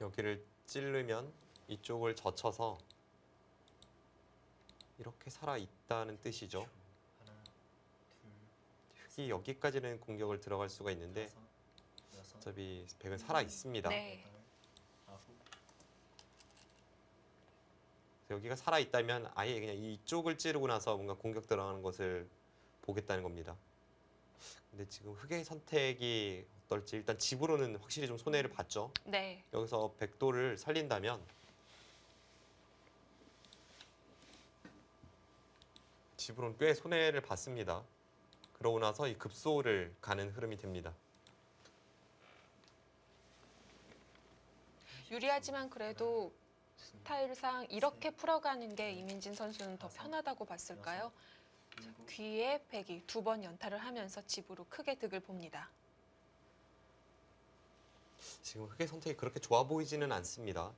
여기를 찌르면 이쪽을 젖혀서 이렇게 살아 있다는 뜻이죠. 하나, 둘, 흑이 여기까지는 공격을 들어갈 수가 있는데 다섯, 여섯, 어차피 백은 살아 있습니다. 네. 여덟, 아홉. 여기가 살아 있다면 아예 그냥 이쪽을 찌르고 나서 뭔가 공격 들어가는 것을 보겠다는 겁니다. 근데 지금 흑의 선택이 어떨지 일단 집으로는 확실히 좀 손해를 봤죠. 네. 여기서 백도를 살린다면 집으로는 꽤 손해를 봤습니다. 그러고 나서 이 급소를 가는 흐름이 됩니다. 유리하지만 그래도 스타일상 이렇게 풀어가는 게 이민진 선수는 더 편하다고 봤을까요? 일곱, 귀에 백이 2번 연타를 하면서 집으로 크게 득을 봅니다. 지금 흑의 선택이 그렇게 좋아 보이지는 않습니다.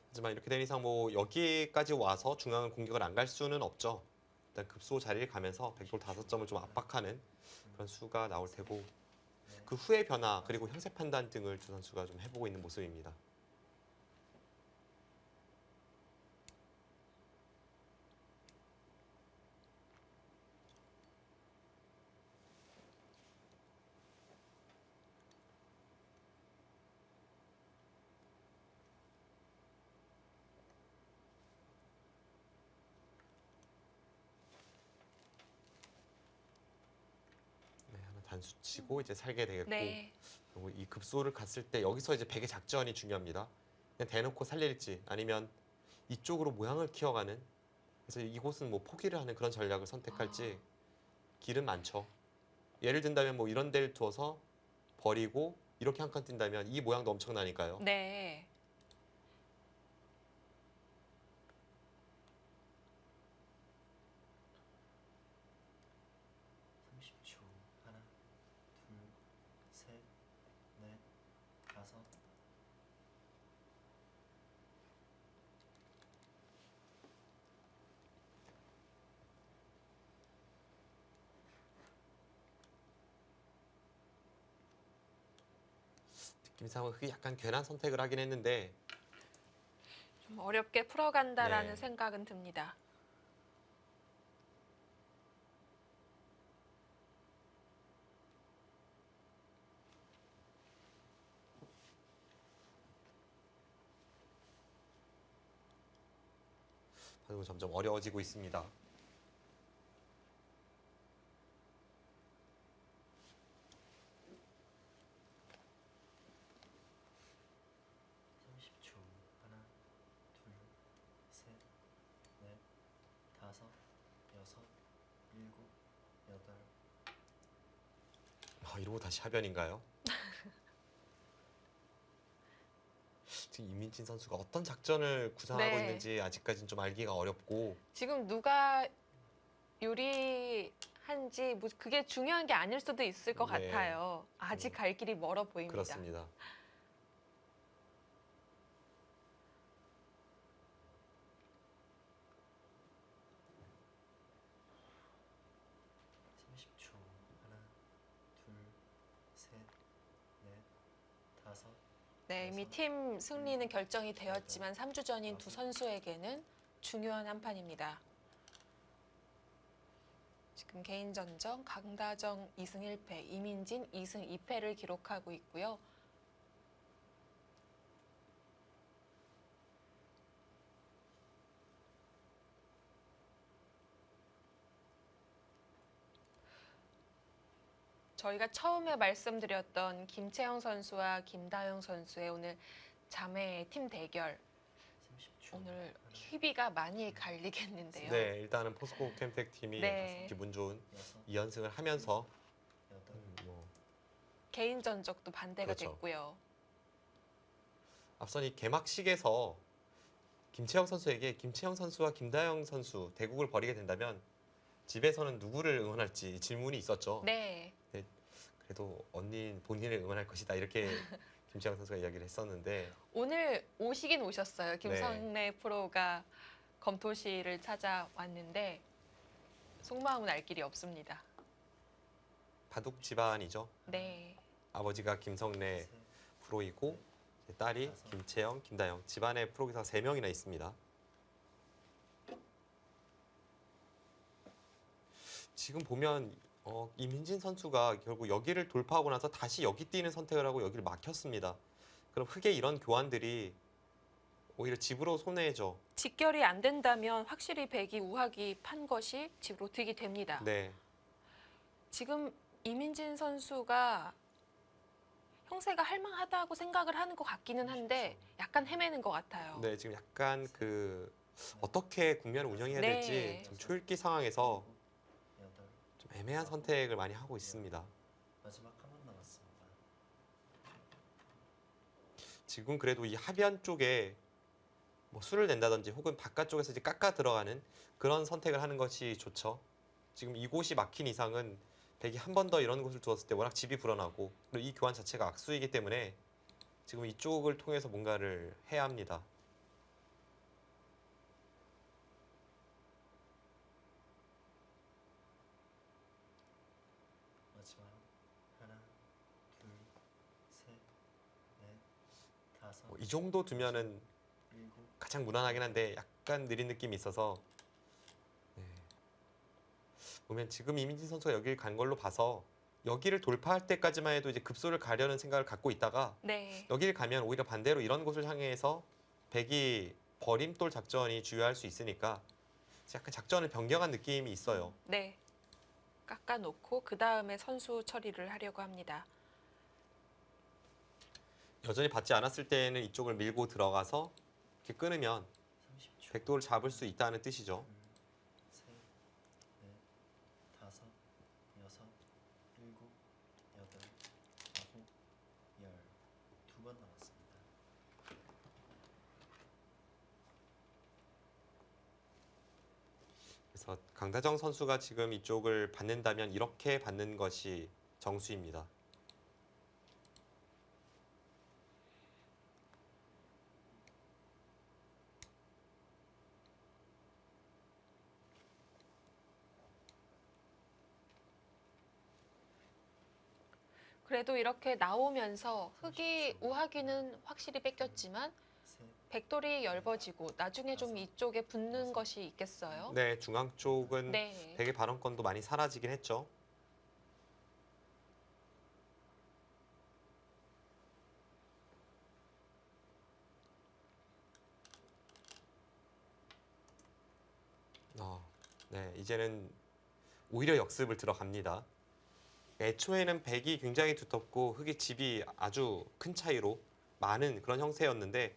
하지만 이렇게 된 이상 뭐 여기까지 와서 중앙 공격을 안 갈 수는 없죠. 일단 급소 자리를 가면서 백돌 5점을 좀 압박하는 그런 수가 나올 테고 넷, 그 후의 변화 그리고 형세 판단 등을 두 선수가 좀 해보고 있는 모습입니다. 네, 하나 단수 치고 이제 살게 되겠고 네. 그리고 이 급소를 갔을 때 여기서 이제 백의 작전이 중요합니다. 그냥 대놓고 살릴지 아니면 이쪽으로 모양을 키워가는 그래서 이곳은 뭐 포기를 하는 그런 전략을 선택할지 길은 많죠. 예를 든다면 뭐 이런 데를 두어서 버리고 이렇게 한 칸 뛴다면 이 모양도 엄청나니까요. 네. 삼십 초. 하나, 둘, 셋, 넷, 다섯. 김상훈 그 약간 괜한 선택을 하긴 했는데 좀 어렵게 풀어간다라는 네. 생각은 듭니다. 그리고 점점 어려워지고 있습니다. 30초. 하나, 둘, 셋, 넷, 다섯, 여섯, 일곱, 여덟. 이러고 다시 하변인가요? 지금 이민진 선수가 어떤 작전을 구상하고 네. 있는지 아직까지는 좀 알기가 어렵고 지금 누가 유리한지 뭐 그게 중요한 게 아닐 수도 있을 것 네. 같아요. 아직 갈 길이 멀어 보입니다. 그렇습니다. 삼십 초. 하나, 둘, 셋, 넷, 다섯. 네, 이미 팀 승리는 결정이 되었지만 3주 전인 두 선수에게는 중요한 한 판입니다. 지금 개인전적 강다정 2승 1패, 이민진 2승 2패를 기록하고 있고요. 저희가 처음에 말씀드렸던 김채영 선수와 김다영 선수의 오늘 자매 팀 대결, 30초. 오늘 희비가 많이 갈리겠는데요. 네, 일단은 포스코 캠텍 팀이 네. 기분 좋은 여섯, 2연승을 하면서 여덟. 뭐 개인 전적도 반대가 그렇죠. 됐고요. 앞선 이 개막식에서 김채영 선수에게 김채영 선수와 김다영 선수 대국을 벌이게 된다면 집에서는 누구를 응원할지 질문이 있었죠. 네, 그래도 언니는 본인을 응원할 것이다 이렇게 김채영 선수가 이야기를 했었는데 오늘 오시긴 오셨어요. 김성래 프로가 검토실을 찾아왔는데 속마음은 알 길이 없습니다. 바둑 집안이죠. 네, 아버지가 김성래 셋, 프로이고 이제 딸이 김채영, 김다영 집안에 프로 기사가 3명이나 있습니다. 지금 보면 이민진 선수가 결국 여기를 돌파하고 나서 다시 여기 뛰는 선택을 하고 여기를 막혔습니다. 그럼 흑의 이런 교환들이 오히려 집으로 손해죠. 직결이 안 된다면 확실히 백이 우학이 판 것이 집으로 득이 됩니다. 네, 지금 이민진 선수가 형세가 할만하다고 생각을 하는 것 같기는 한데 약간 헤매는 것 같아요. 네 지금 약간 그 어떻게 국면을 운영해야 네. 될지 좀 초읽기 상황에서 일곱, 여덟. 좀 애매한 선택을 많이 하고 있습니다. 마지막 한 번 남았습니다. 지금 그래도 이 하변 쪽에 뭐 수를 낸다든지 혹은 바깥쪽에서 이제 깎아 들어가는 그런 선택을 하는 것이 좋죠. 지금 이곳이 막힌 이상은 백이 한 번 더 이런 곳을 두었을 때 워낙 집이 불어나고 그리고 이 교환 자체가 악수이기 때문에 지금 이쪽을 통해서 뭔가를 해야 합니다. 마지막 하나, 둘, 셋, 넷, 다섯. 이 정도 두면은 일곱. 가장 무난하긴 한데 약간 느린 느낌이 있어서 네. 보면 지금 이민진 선수가 여길 간 걸로 봐서 여기를 돌파할 때까지만 해도 이제 급소를 가려는 생각을 갖고 있다가 네, 여기를 가면 오히려 반대로 이런 곳을 향해서 백이 버림돌 작전이 주요할 수 있으니까 약간 작전을 변경한 느낌이 있어요. 네. 깎아놓고 그 다음에 선수 처리를 하려고 합니다. 여전히 받지 않았을 때는 이쪽을 밀고 들어가서 이렇게 끊으면 30초. 백도를 잡을 수 있다는 뜻이죠. 둘, 셋, 넷, 다섯, 여섯, 일곱, 여덟, 아홉, 열. 두 번 남았습니다. 그래서 강다정 선수가 지금 이쪽을 받는다면 이렇게 받는 것이 정수입니다. 그래도 이렇게 나오면서 흑이 우하기는 확실히 뺏겼지만 셋, 백돌이 엷어지고 나중에 좀 이쪽에 붙는 것이 있겠어요. 네, 중앙 쪽은 네. 백의 발언권도 많이 사라지긴 했죠. 네, 이제는 오히려 역습을 들어갑니다. 애초에는 백이 굉장히 두텁고 흑의 집이 아주 큰 차이로 많은 그런 형세였는데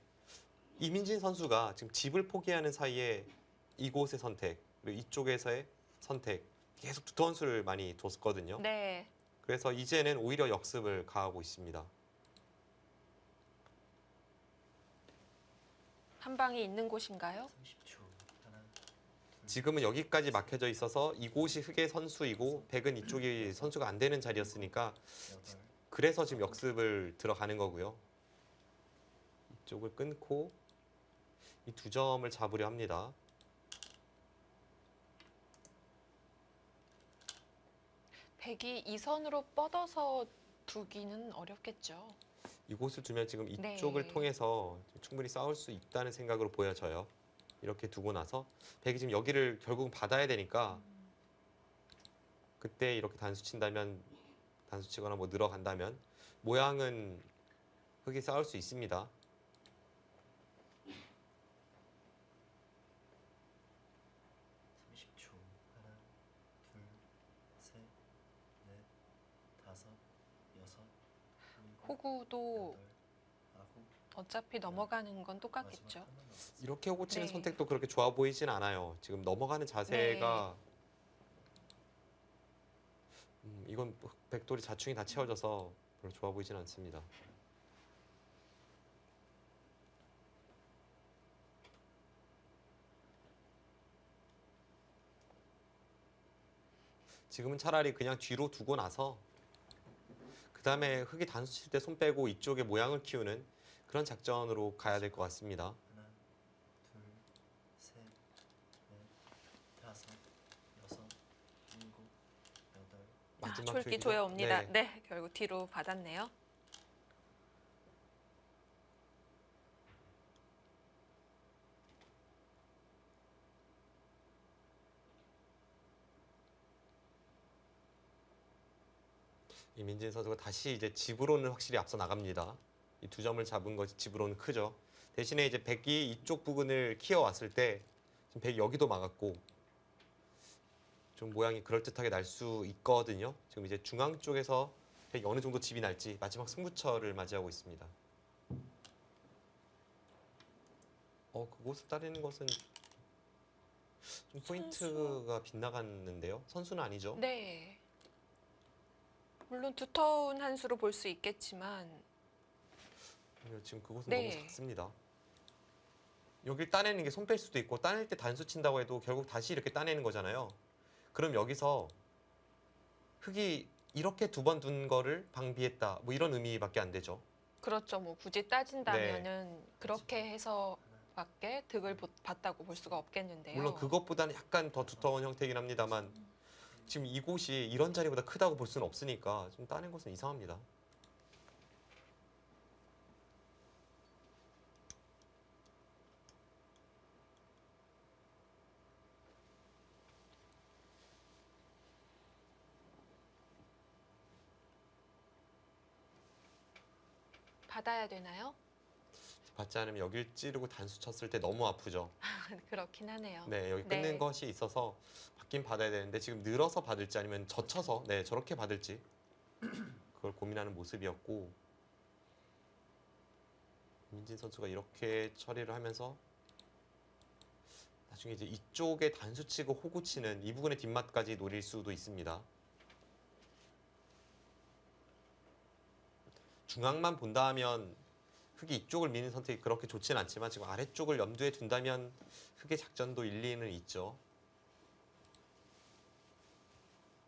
이민진 선수가 지금 집을 포기하는 사이에 이곳의 선택 그리고 이쪽에서의 선택 계속 두터운 수를 많이 뒀거든요. 네. 그래서 이제는 오히려 역습을 가하고 있습니다. 한 방이 있는 곳인가요? 30초. 하나, 둘, 지금은 여기까지 막혀져 있어서 이곳이 흑의 선수이고 백은 이쪽이 선수가 안 되는 자리였으니까 여덟, 그래서 지금 역습을 들어가는 거고요. 이쪽을 끊고 이 두 점을 잡으려 합니다. 백이 이 선으로 뻗어서 두기는 어렵겠죠. 이곳을 두면 지금 이쪽을 네. 통해서 충분히 싸울 수 있다는 생각으로 보여져요. 이렇게 두고 나서 백이 지금 여기를 결국은 받아야 되니까 그때 이렇게 단수 친다면 단수 치거나 뭐 늘어간다면 모양은 흑이 싸울 수 있습니다. 삼십 초. 하나, 둘, 셋, 넷, 다섯, 여섯, 일곱, 호구도 여덟, 아홉, 어차피 넘어가는 건 똑같겠죠. 마지막 한번 남았습니다. 이렇게 호구 치는 네. 선택도 그렇게 좋아 보이진 않아요. 지금 넘어가는 자세가 이건 백돌이 자충이 다 채워져서 별로 좋아 보이진 않습니다. 지금은 차라리 그냥 뒤로 두고 나서 그 다음에 흑이 단수 칠 때 손 빼고 이쪽에 모양을 키우는 그런 작전으로 가야 될 것 같습니다. 하나, 둘, 셋, 넷, 다섯, 여섯, 일곱, 여덟, 마지막 촐기 줄기죠? 조여옵니다. 네. 네, 결국 뒤로 받았네요. 이민진 선수가 다시 이제 집으로는 확실히 앞서 나갑니다. 이 두 점을 잡은 것이 집으로는 크죠. 대신에 이제 백이 이쪽 부근을 키워왔을 때 지금 백이 여기도 막았고 좀 모양이 그럴듯하게 날 수 있거든요. 지금 이제 중앙 쪽에서 백이 어느 정도 집이 날지 마지막 승부처를 맞이하고 있습니다. 그곳을 따르는 것은 좀 포인트가 빗나갔는데요. 선수는 아니죠. 네. 물론 두터운 한 수로 볼 수 있겠지만 지금 그곳은 네. 너무 작습니다. 여길 따내는 게 손 뺄 수도 있고 따낼 때 단수 친다고 해도 결국 다시 이렇게 따내는 거잖아요. 그럼 여기서 흑이 이렇게 두 번 둔 거를 방비했다. 뭐 이런 의미밖에 안 되죠. 그렇죠. 뭐 굳이 따진다면은 그렇게 해서밖에 득을 봤다고 볼 수가 없겠는데요. 물론 그것보다는 약간 더 두터운 형태이긴 합니다만 지금 이곳이 이런 자리보다 크다고 볼 수는 없으니까 좀 따낸 것은 이상합니다. 받아야 되나요? 받지 않으면 여길 찌르고 단수 쳤을 때 너무 아프죠. 그렇긴 하네요. 네, 여기 끊는 네. 것이 있어서 받긴 받아야 되는데 지금 늘어서 받을지 아니면 젖혀서 저렇게 받을지 그걸 고민하는 모습이었고 민진 선수가 이렇게 처리를 하면서 나중에 이제 이쪽에 단수 치고 호구 치는 이 부분의 뒷맛까지 노릴 수도 있습니다. 중앙만 본다 하면 흑이 이쪽을 미는 선택이 그렇게 좋지는 않지만 지금 아래쪽을 염두에 둔다면 흑의 작전도 일리는 있죠.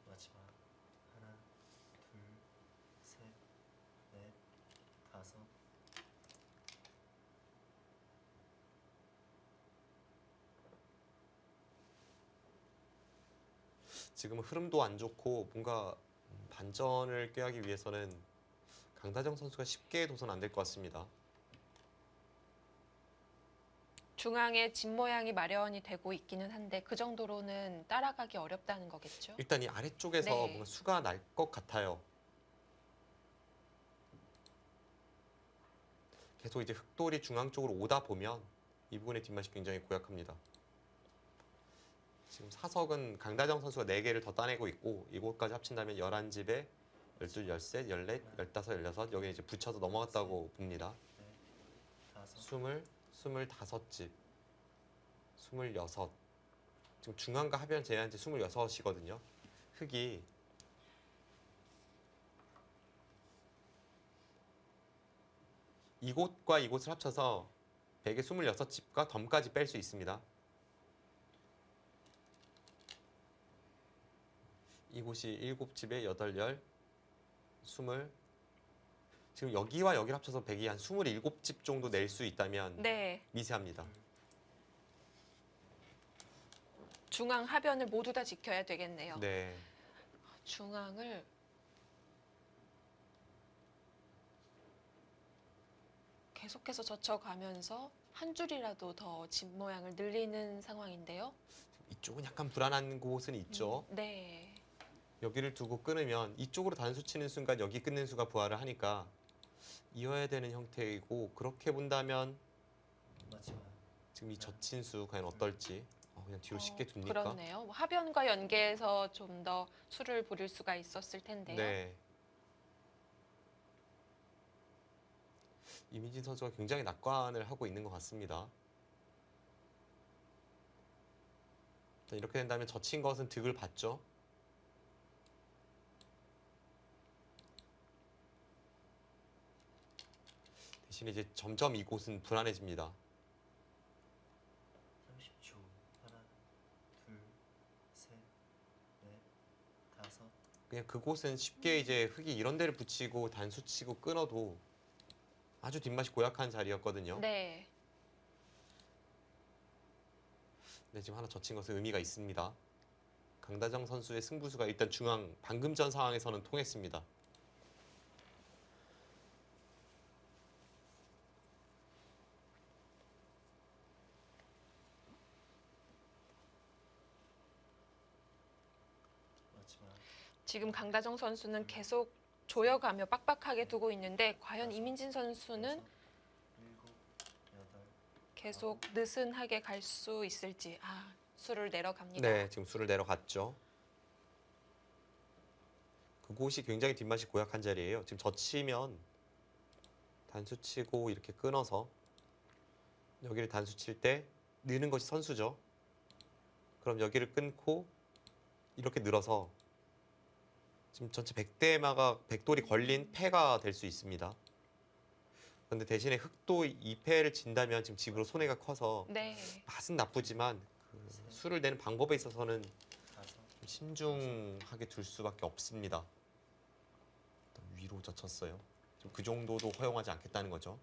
마지막 하나, 둘, 셋, 넷, 다섯, 지금 흐름도 안 좋고 뭔가 반전을 꾀하기 위해서는 강다정 선수가 쉽게 둬선 안 될 것 같습니다. 중앙에 집 모양이 마련이 되고 있기는 한데 그 정도로는 따라가기 어렵다는 거겠죠? 일단 이 아래쪽에서 네. 뭔가 수가 날 것 같아요. 계속 이제 흑돌이 중앙 쪽으로 오다 보면 이 부분의 뒷맛이 굉장히 고약합니다. 지금 사석은 강다정 선수가 4개를 더 따내고 있고 이곳까지 합친다면 11집에 12, 13, 14, 15, 16 여기 이제 붙여서 넘어갔다고 봅니다. 넷, 다섯, 20, 25집, 26 지금 중앙과 하변 제외한 지 26이거든요. 흑이 이곳과 이곳을 합쳐서 100의 26집과 덤까지 뺄 수 있습니다. 이곳이 7집에 8, 10, 20 지금 여기와 여기를 합쳐서 100이 한 27집 정도 낼 수 있다면 네. 미세합니다. 중앙 하변을 모두 다 지켜야 되겠네요. 네. 중앙을 계속해서 젖혀가면서 한 줄이라도 더 집 모양을 늘리는 상황인데요. 이쪽은 약간 불안한 곳은 있죠. 네. 여기를 두고 끊으면 이쪽으로 단수 치는 순간 여기 끊는 수가 부활을 하니까 이어야 되는 형태이고 그렇게 본다면 마지막 지금 이 젖힌 수 과연 어떨지 그냥 뒤로 쉽게 둡니까? 그렇네요. 뭐 하변과 연계해서 좀 더 수를 부릴 수가 있었을 텐데요. 네. 이민진 선수가 굉장히 낙관을 하고 있는 것 같습니다. 자, 이렇게 된다면 젖힌 것은 득을 받죠. 대신에 이제 점점 이곳은 불안해집니다. 30초. 하나, 둘, 셋, 넷, 다섯, 그냥 그곳은 쉽게 이제 흙이 이런 데를 붙이고 단수 치고 끊어도 아주 뒷맛이 고약한 자리였거든요. 네. 네, 지금 하나 젖힌 것은 의미가 있습니다. 강다정 선수의 승부수가 일단 중앙 방금 전 상황에서는 통했습니다. 마지막 지금 강다정 선수는 계속 조여가며 빡빡하게 두고 있는데 과연 이민진 선수는 여섯, 일곱, 여덟, 계속 느슨하게 갈 수 있을지. 수를 내려갑니다. 네, 지금 수를 내려갔죠. 그곳이 굉장히 뒷맛이 고약한 자리예요. 지금 젖히면 단수 치고 이렇게 끊어서 여기를 단수 칠 때 느는 것이 선수죠. 그럼 여기를 끊고 이렇게 늘어서 지금 전체 100대마가 백돌이 걸린 패가 될 수 있습니다. 그런데 대신에 흑도 2패를 진다면 지금 집으로 손해가 커서 네. 맛은 나쁘지만 그 수를 내는 방법에 있어서는 다섯, 좀 신중하게 둘 수밖에 없습니다. 위로 젖혔어요. 지금 그 정도도 허용하지 않겠다는 거죠.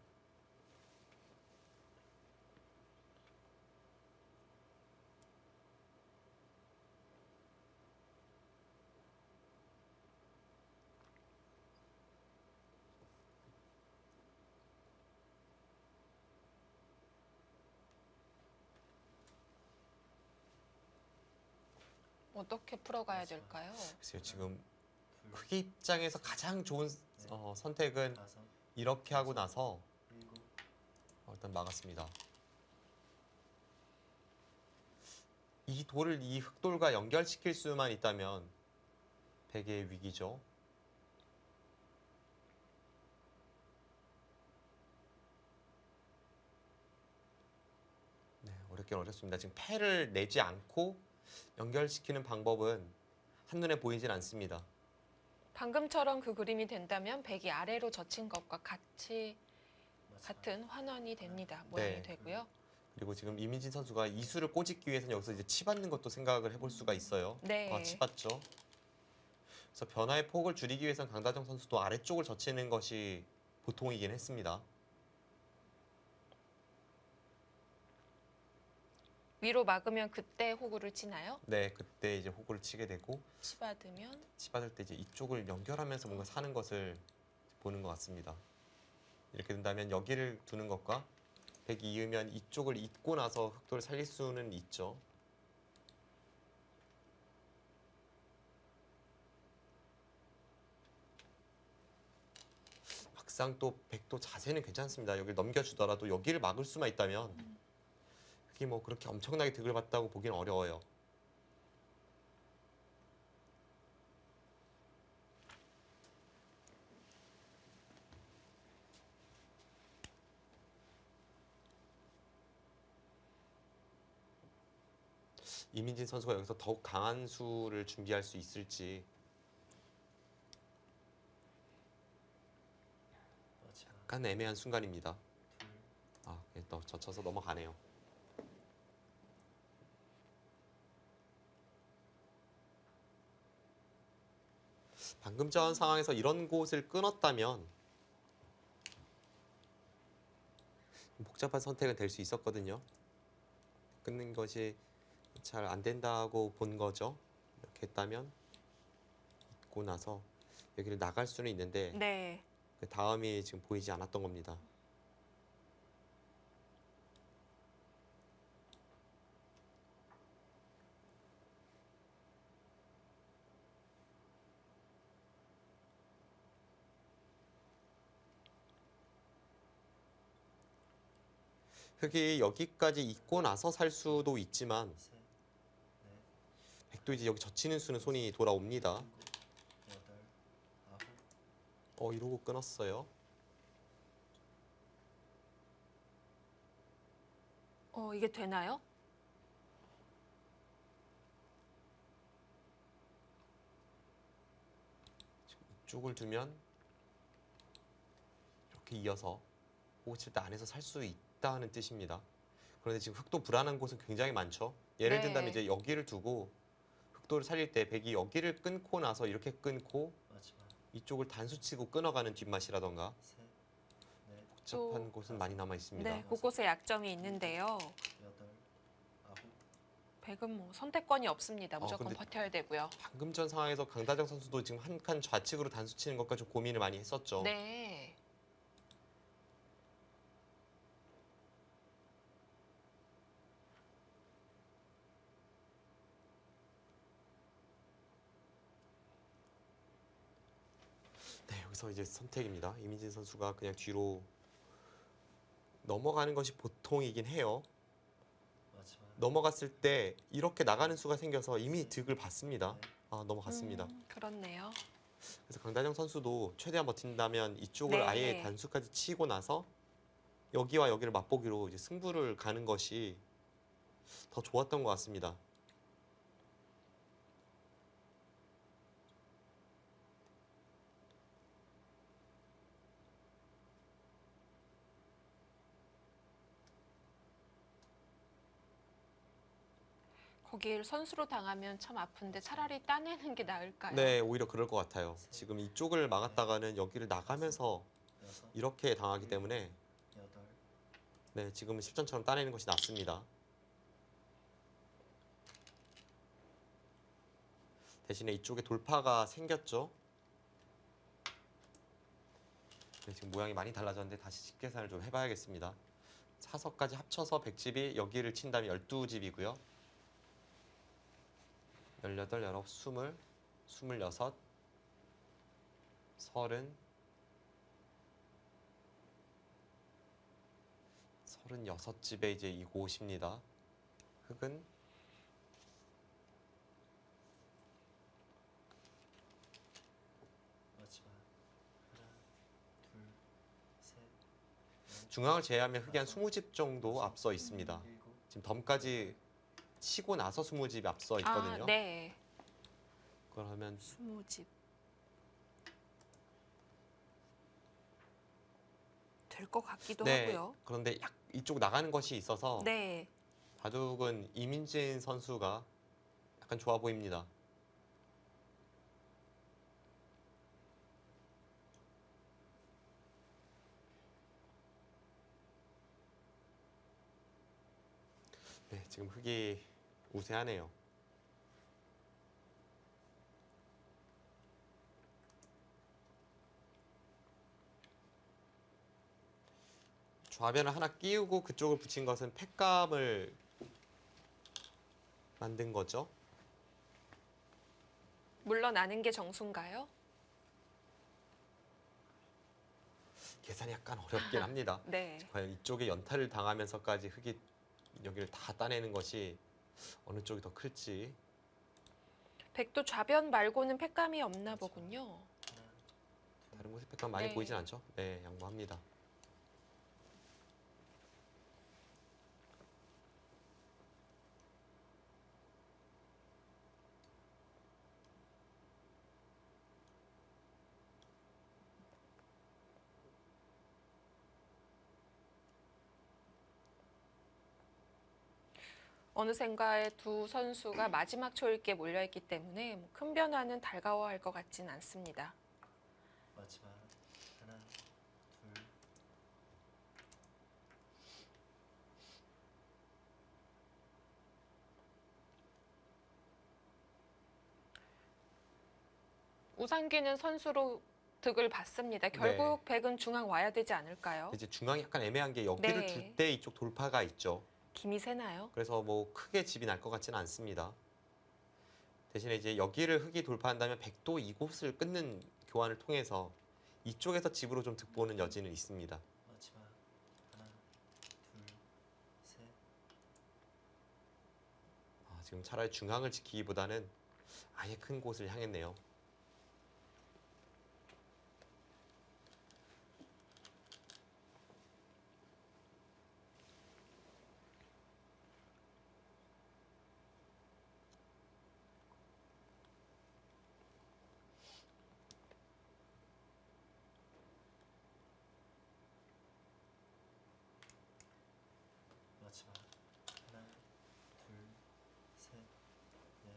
어떻게 풀어가야 될까요? 글쎄요, 지금 둘, 흑의 입장에서 가장 좋은 선택은 다섯, 이렇게 하고 나서 일곱, 일단 막았습니다. 이 돌을 이 흑돌과 연결시킬 수만 있다면 100의 위기죠. 네, 어렵긴 어렵습니다. 지금 패를 내지 않고 연결시키는 방법은 한눈에 보이진 않습니다. 방금처럼 그 그림이 된다면 백이 아래로 젖힌 것과 마지막 같은 환원이 됩니다. 모양이 네. 되고요. 그리고 지금 이민진 선수가 이수를 꼬집기 위해서는 여기서 이제 치받는 것도 생각을 해볼 수가 있어요. 네. 치받죠. 그래서 변화의 폭을 줄이기 위해서는 강다정 선수도 아래쪽을 젖히는 것이 보통이긴 했습니다. 위로 막으면 그때 호구를 치나요? 네, 그때 이제 호구를 치게 되고 치받으면 치받을 때 이제 이쪽을 연결하면서 뭔가 사는 것을 보는 것 같습니다. 이렇게 된다면 여기를 두는 것과 백이 이으면 이쪽을 잇고 나서 흑도를 살릴 수는 있죠. 막상 또 백도 자세는 괜찮습니다. 여기를 넘겨주더라도 여기를 막을 수만 있다면 그게 뭐 그렇게 엄청나게 득을 봤다고 보기는 어려워요. 이민진 선수가 여기서 더욱 강한 수를 준비할 수 있을지. 마지막 약간 애매한 순간입니다. 둘, 아, 또 젖혀서 넘어가네요. 방금 전 상황에서 이런 곳을 끊었다면 복잡한 선택은 될 수 있었거든요. 끊는 것이 잘 안 된다고 본 거죠. 이렇게 했다면 있고 나서 여기를 나갈 수는 있는데 네. 그 다음이 지금 보이지 않았던 겁니다. 흑이 여기까지 있고 나서 살 수도 있지만 셋, 넷, 백도 이제 여기 젖히는 수는 손이 돌아옵니다. 일곱, 여덟, 아홉, 이러고 끊었어요. 이게 되나요? 이쪽을 두면 이렇게 이어서 호구 칠 때 안에서 살 수 있다는 뜻입니다. 그런데 지금 흑도 불안한 곳은 굉장히 많죠. 예를 네. 든다면 이제 여기를 두고 흑도를 살릴 때 백이 여기를 끊고 나서 이렇게 끊고 마지막 이쪽을 단수치고 끊어가는 뒷맛이라던가 셋, 넷, 복잡한 또- 곳은 많이 남아 있습니다. 네, 곳곳에 약점이 있는데요. 여덟, 아홉, 백은 뭐 선택권이 없습니다. 무조건 근데- 버텨야 되고요. 방금 전 상황에서 강다정 선수도 지금 한 칸 좌측으로 단수치는 것까지 좀 고민을 많이 했었죠. 네. 네, 여기서 이제 선택입니다. 이민진 선수가 그냥 뒤로 넘어가는 것이 보통이긴 해요. 마지막 넘어갔을 때 이렇게 나가는 수가 생겨서 이미 득을 봤습니다. 넷, 넘어갔습니다. 그렇네요. 그래서 강다정 선수도 최대한 버틴다면 이쪽을 네. 아예 단수까지 치고 나서 여기와 여기를 맛보기로 이제 승부를 가는 것이 더 좋았던 것 같습니다. 거길 선수로 당하면 참 아픈데 차라리 따내는 게 나을까요? 네, 오히려 그럴 것 같아요. 지금 이쪽을 막았다가는 여기를 나가면서 여섯, 이렇게 당하기 때문에 여덟, 네, 지금은 실전처럼 따내는 것이 낫습니다. 대신에 이쪽에 돌파가 생겼죠. 네, 지금 모양이 많이 달라졌는데 다시 식 계산을 좀 해봐야겠습니다. 사서까지 합쳐서 100집이 여기를 친다면 12집이고요. 18, 19, 20, 26, 30, 36집에 이제 이곳입니다. 흑은 마지막 하나, 둘, 셋, 넷, 중앙을 제외하면 흑이 한 20집 정도 앞서 있습니다. 일곱, 지금 덤까지 치고 나서 20집이 앞서 있거든요. 네. 그러면 20집. 될 것 같기도 하고요. 그런데 이쪽 나가는 것이 있어서 네. 바둑은 이민진 선수가 약간 좋아 보입니다. 네, 지금 흑이 우세하네요. 좌변을 하나 끼우고 그쪽을 붙인 것은 팩감을 만든 거죠. 물러나는 게 정수인가요? 계산이 약간 어렵긴 합니다. 네. 과연 이쪽에 연타를 당하면서까지 흙이 여기를 다 따내는 것이 어느 쪽이 더 클지. 백도 좌변 말고는 팩감이 없나 보군요. 하나, 다른 곳에 팩감 많이 네. 보이진 않죠? 네, 양보합니다. 어느샌가에 두 선수가 마지막 초읽기에 몰려있기 때문에 큰 변화는 달가워할 것 같진 않습니다. 마지막 하나, 둘, 우상기는 선수로 득을 받습니다. 결국 백은 중앙 와야 되지 않을까요? 이제 중앙이 약간 애매한 게 여기를 네. 둘 때 이쪽 돌파가 있죠. 김이 새나요? 그래서 뭐 크게 집이 날 것 같지는 않습니다. 대신에 이제 여기를 흙이 돌파한다면 백도 이곳을 끊는 교환을 통해서 이쪽에서 집으로 좀 득보는 여지는 있습니다. 마지막 하나, 둘, 셋, 지금 차라리 중앙을 지키기보다는 아예 큰 곳을 향했네요. 마지막 하나, 둘, 셋, 넷,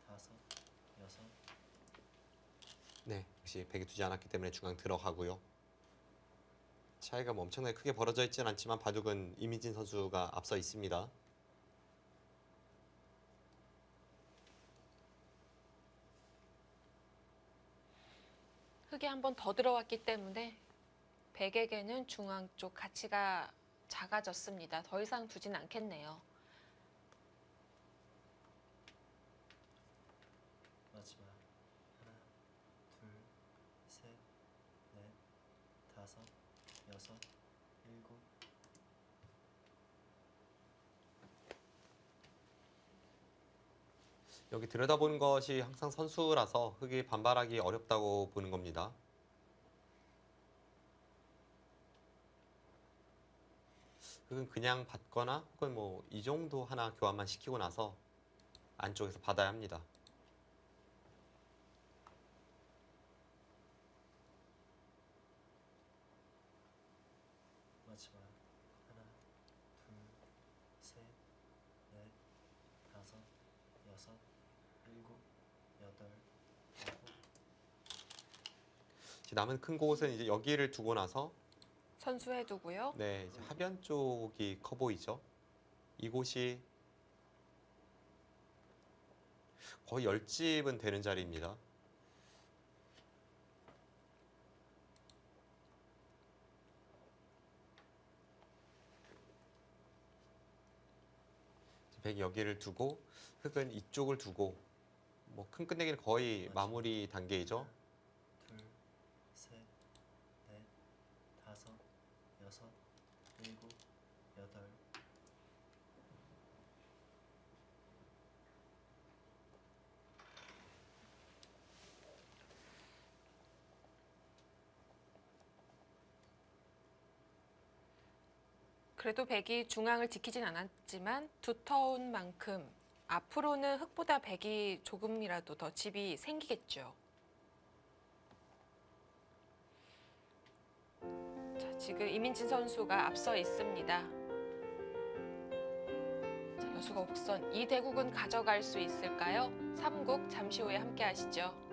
다섯, 여섯, 네, 역시 백이 두지 않았기 때문에 중앙 들어가고요. 차이가 뭐 엄청나게 크게 벌어져 있지는 않지만 바둑은 이민진 선수가 앞서 있습니다. 흙이 한 번 더 들어왔기 때문에 백에게는 중앙 쪽 가치가 작아졌습니다. 더 이상 두진 않겠네요. 마지막 하나, 둘, 셋, 넷, 다섯, 여섯, 일곱, 여기 들여다보는 것이 항상 선수라서 흙이 반발하기 어렵다고 보는 겁니다. 흙은 그냥 받거나 혹은 뭐 이 정도 하나 교환만 시키고 나서 안쪽에서 받아야 합니다. 마지막 하나, 둘, 셋, 넷, 다섯, 여섯, 일곱, 여덟, 아홉, 이제 남은 큰 곳은 이제 여기를 두고 나서 선수해 두고요. 네, 이제 하변 쪽이 커 보이죠. 이곳이 거의 10집은 되는 자리입니다. 백이 여기를 두고 흙은 이쪽을 두고 뭐 큰 끝내기는 거의 마무리 단계이죠. 둘, 셋, 넷, 다섯, 여섯, 일곱, 여덟, 그래도 백이 중앙을 지키진 않았지만 두터운 만큼 앞으로는 흙보다 백이 조금이라도 더 집이 생기겠죠. 자, 지금 이민진 선수가 앞서 있습니다. 자, 여수가 옥선 이 대국은 가져갈 수 있을까요? 3국 잠시 후에 함께 하시죠.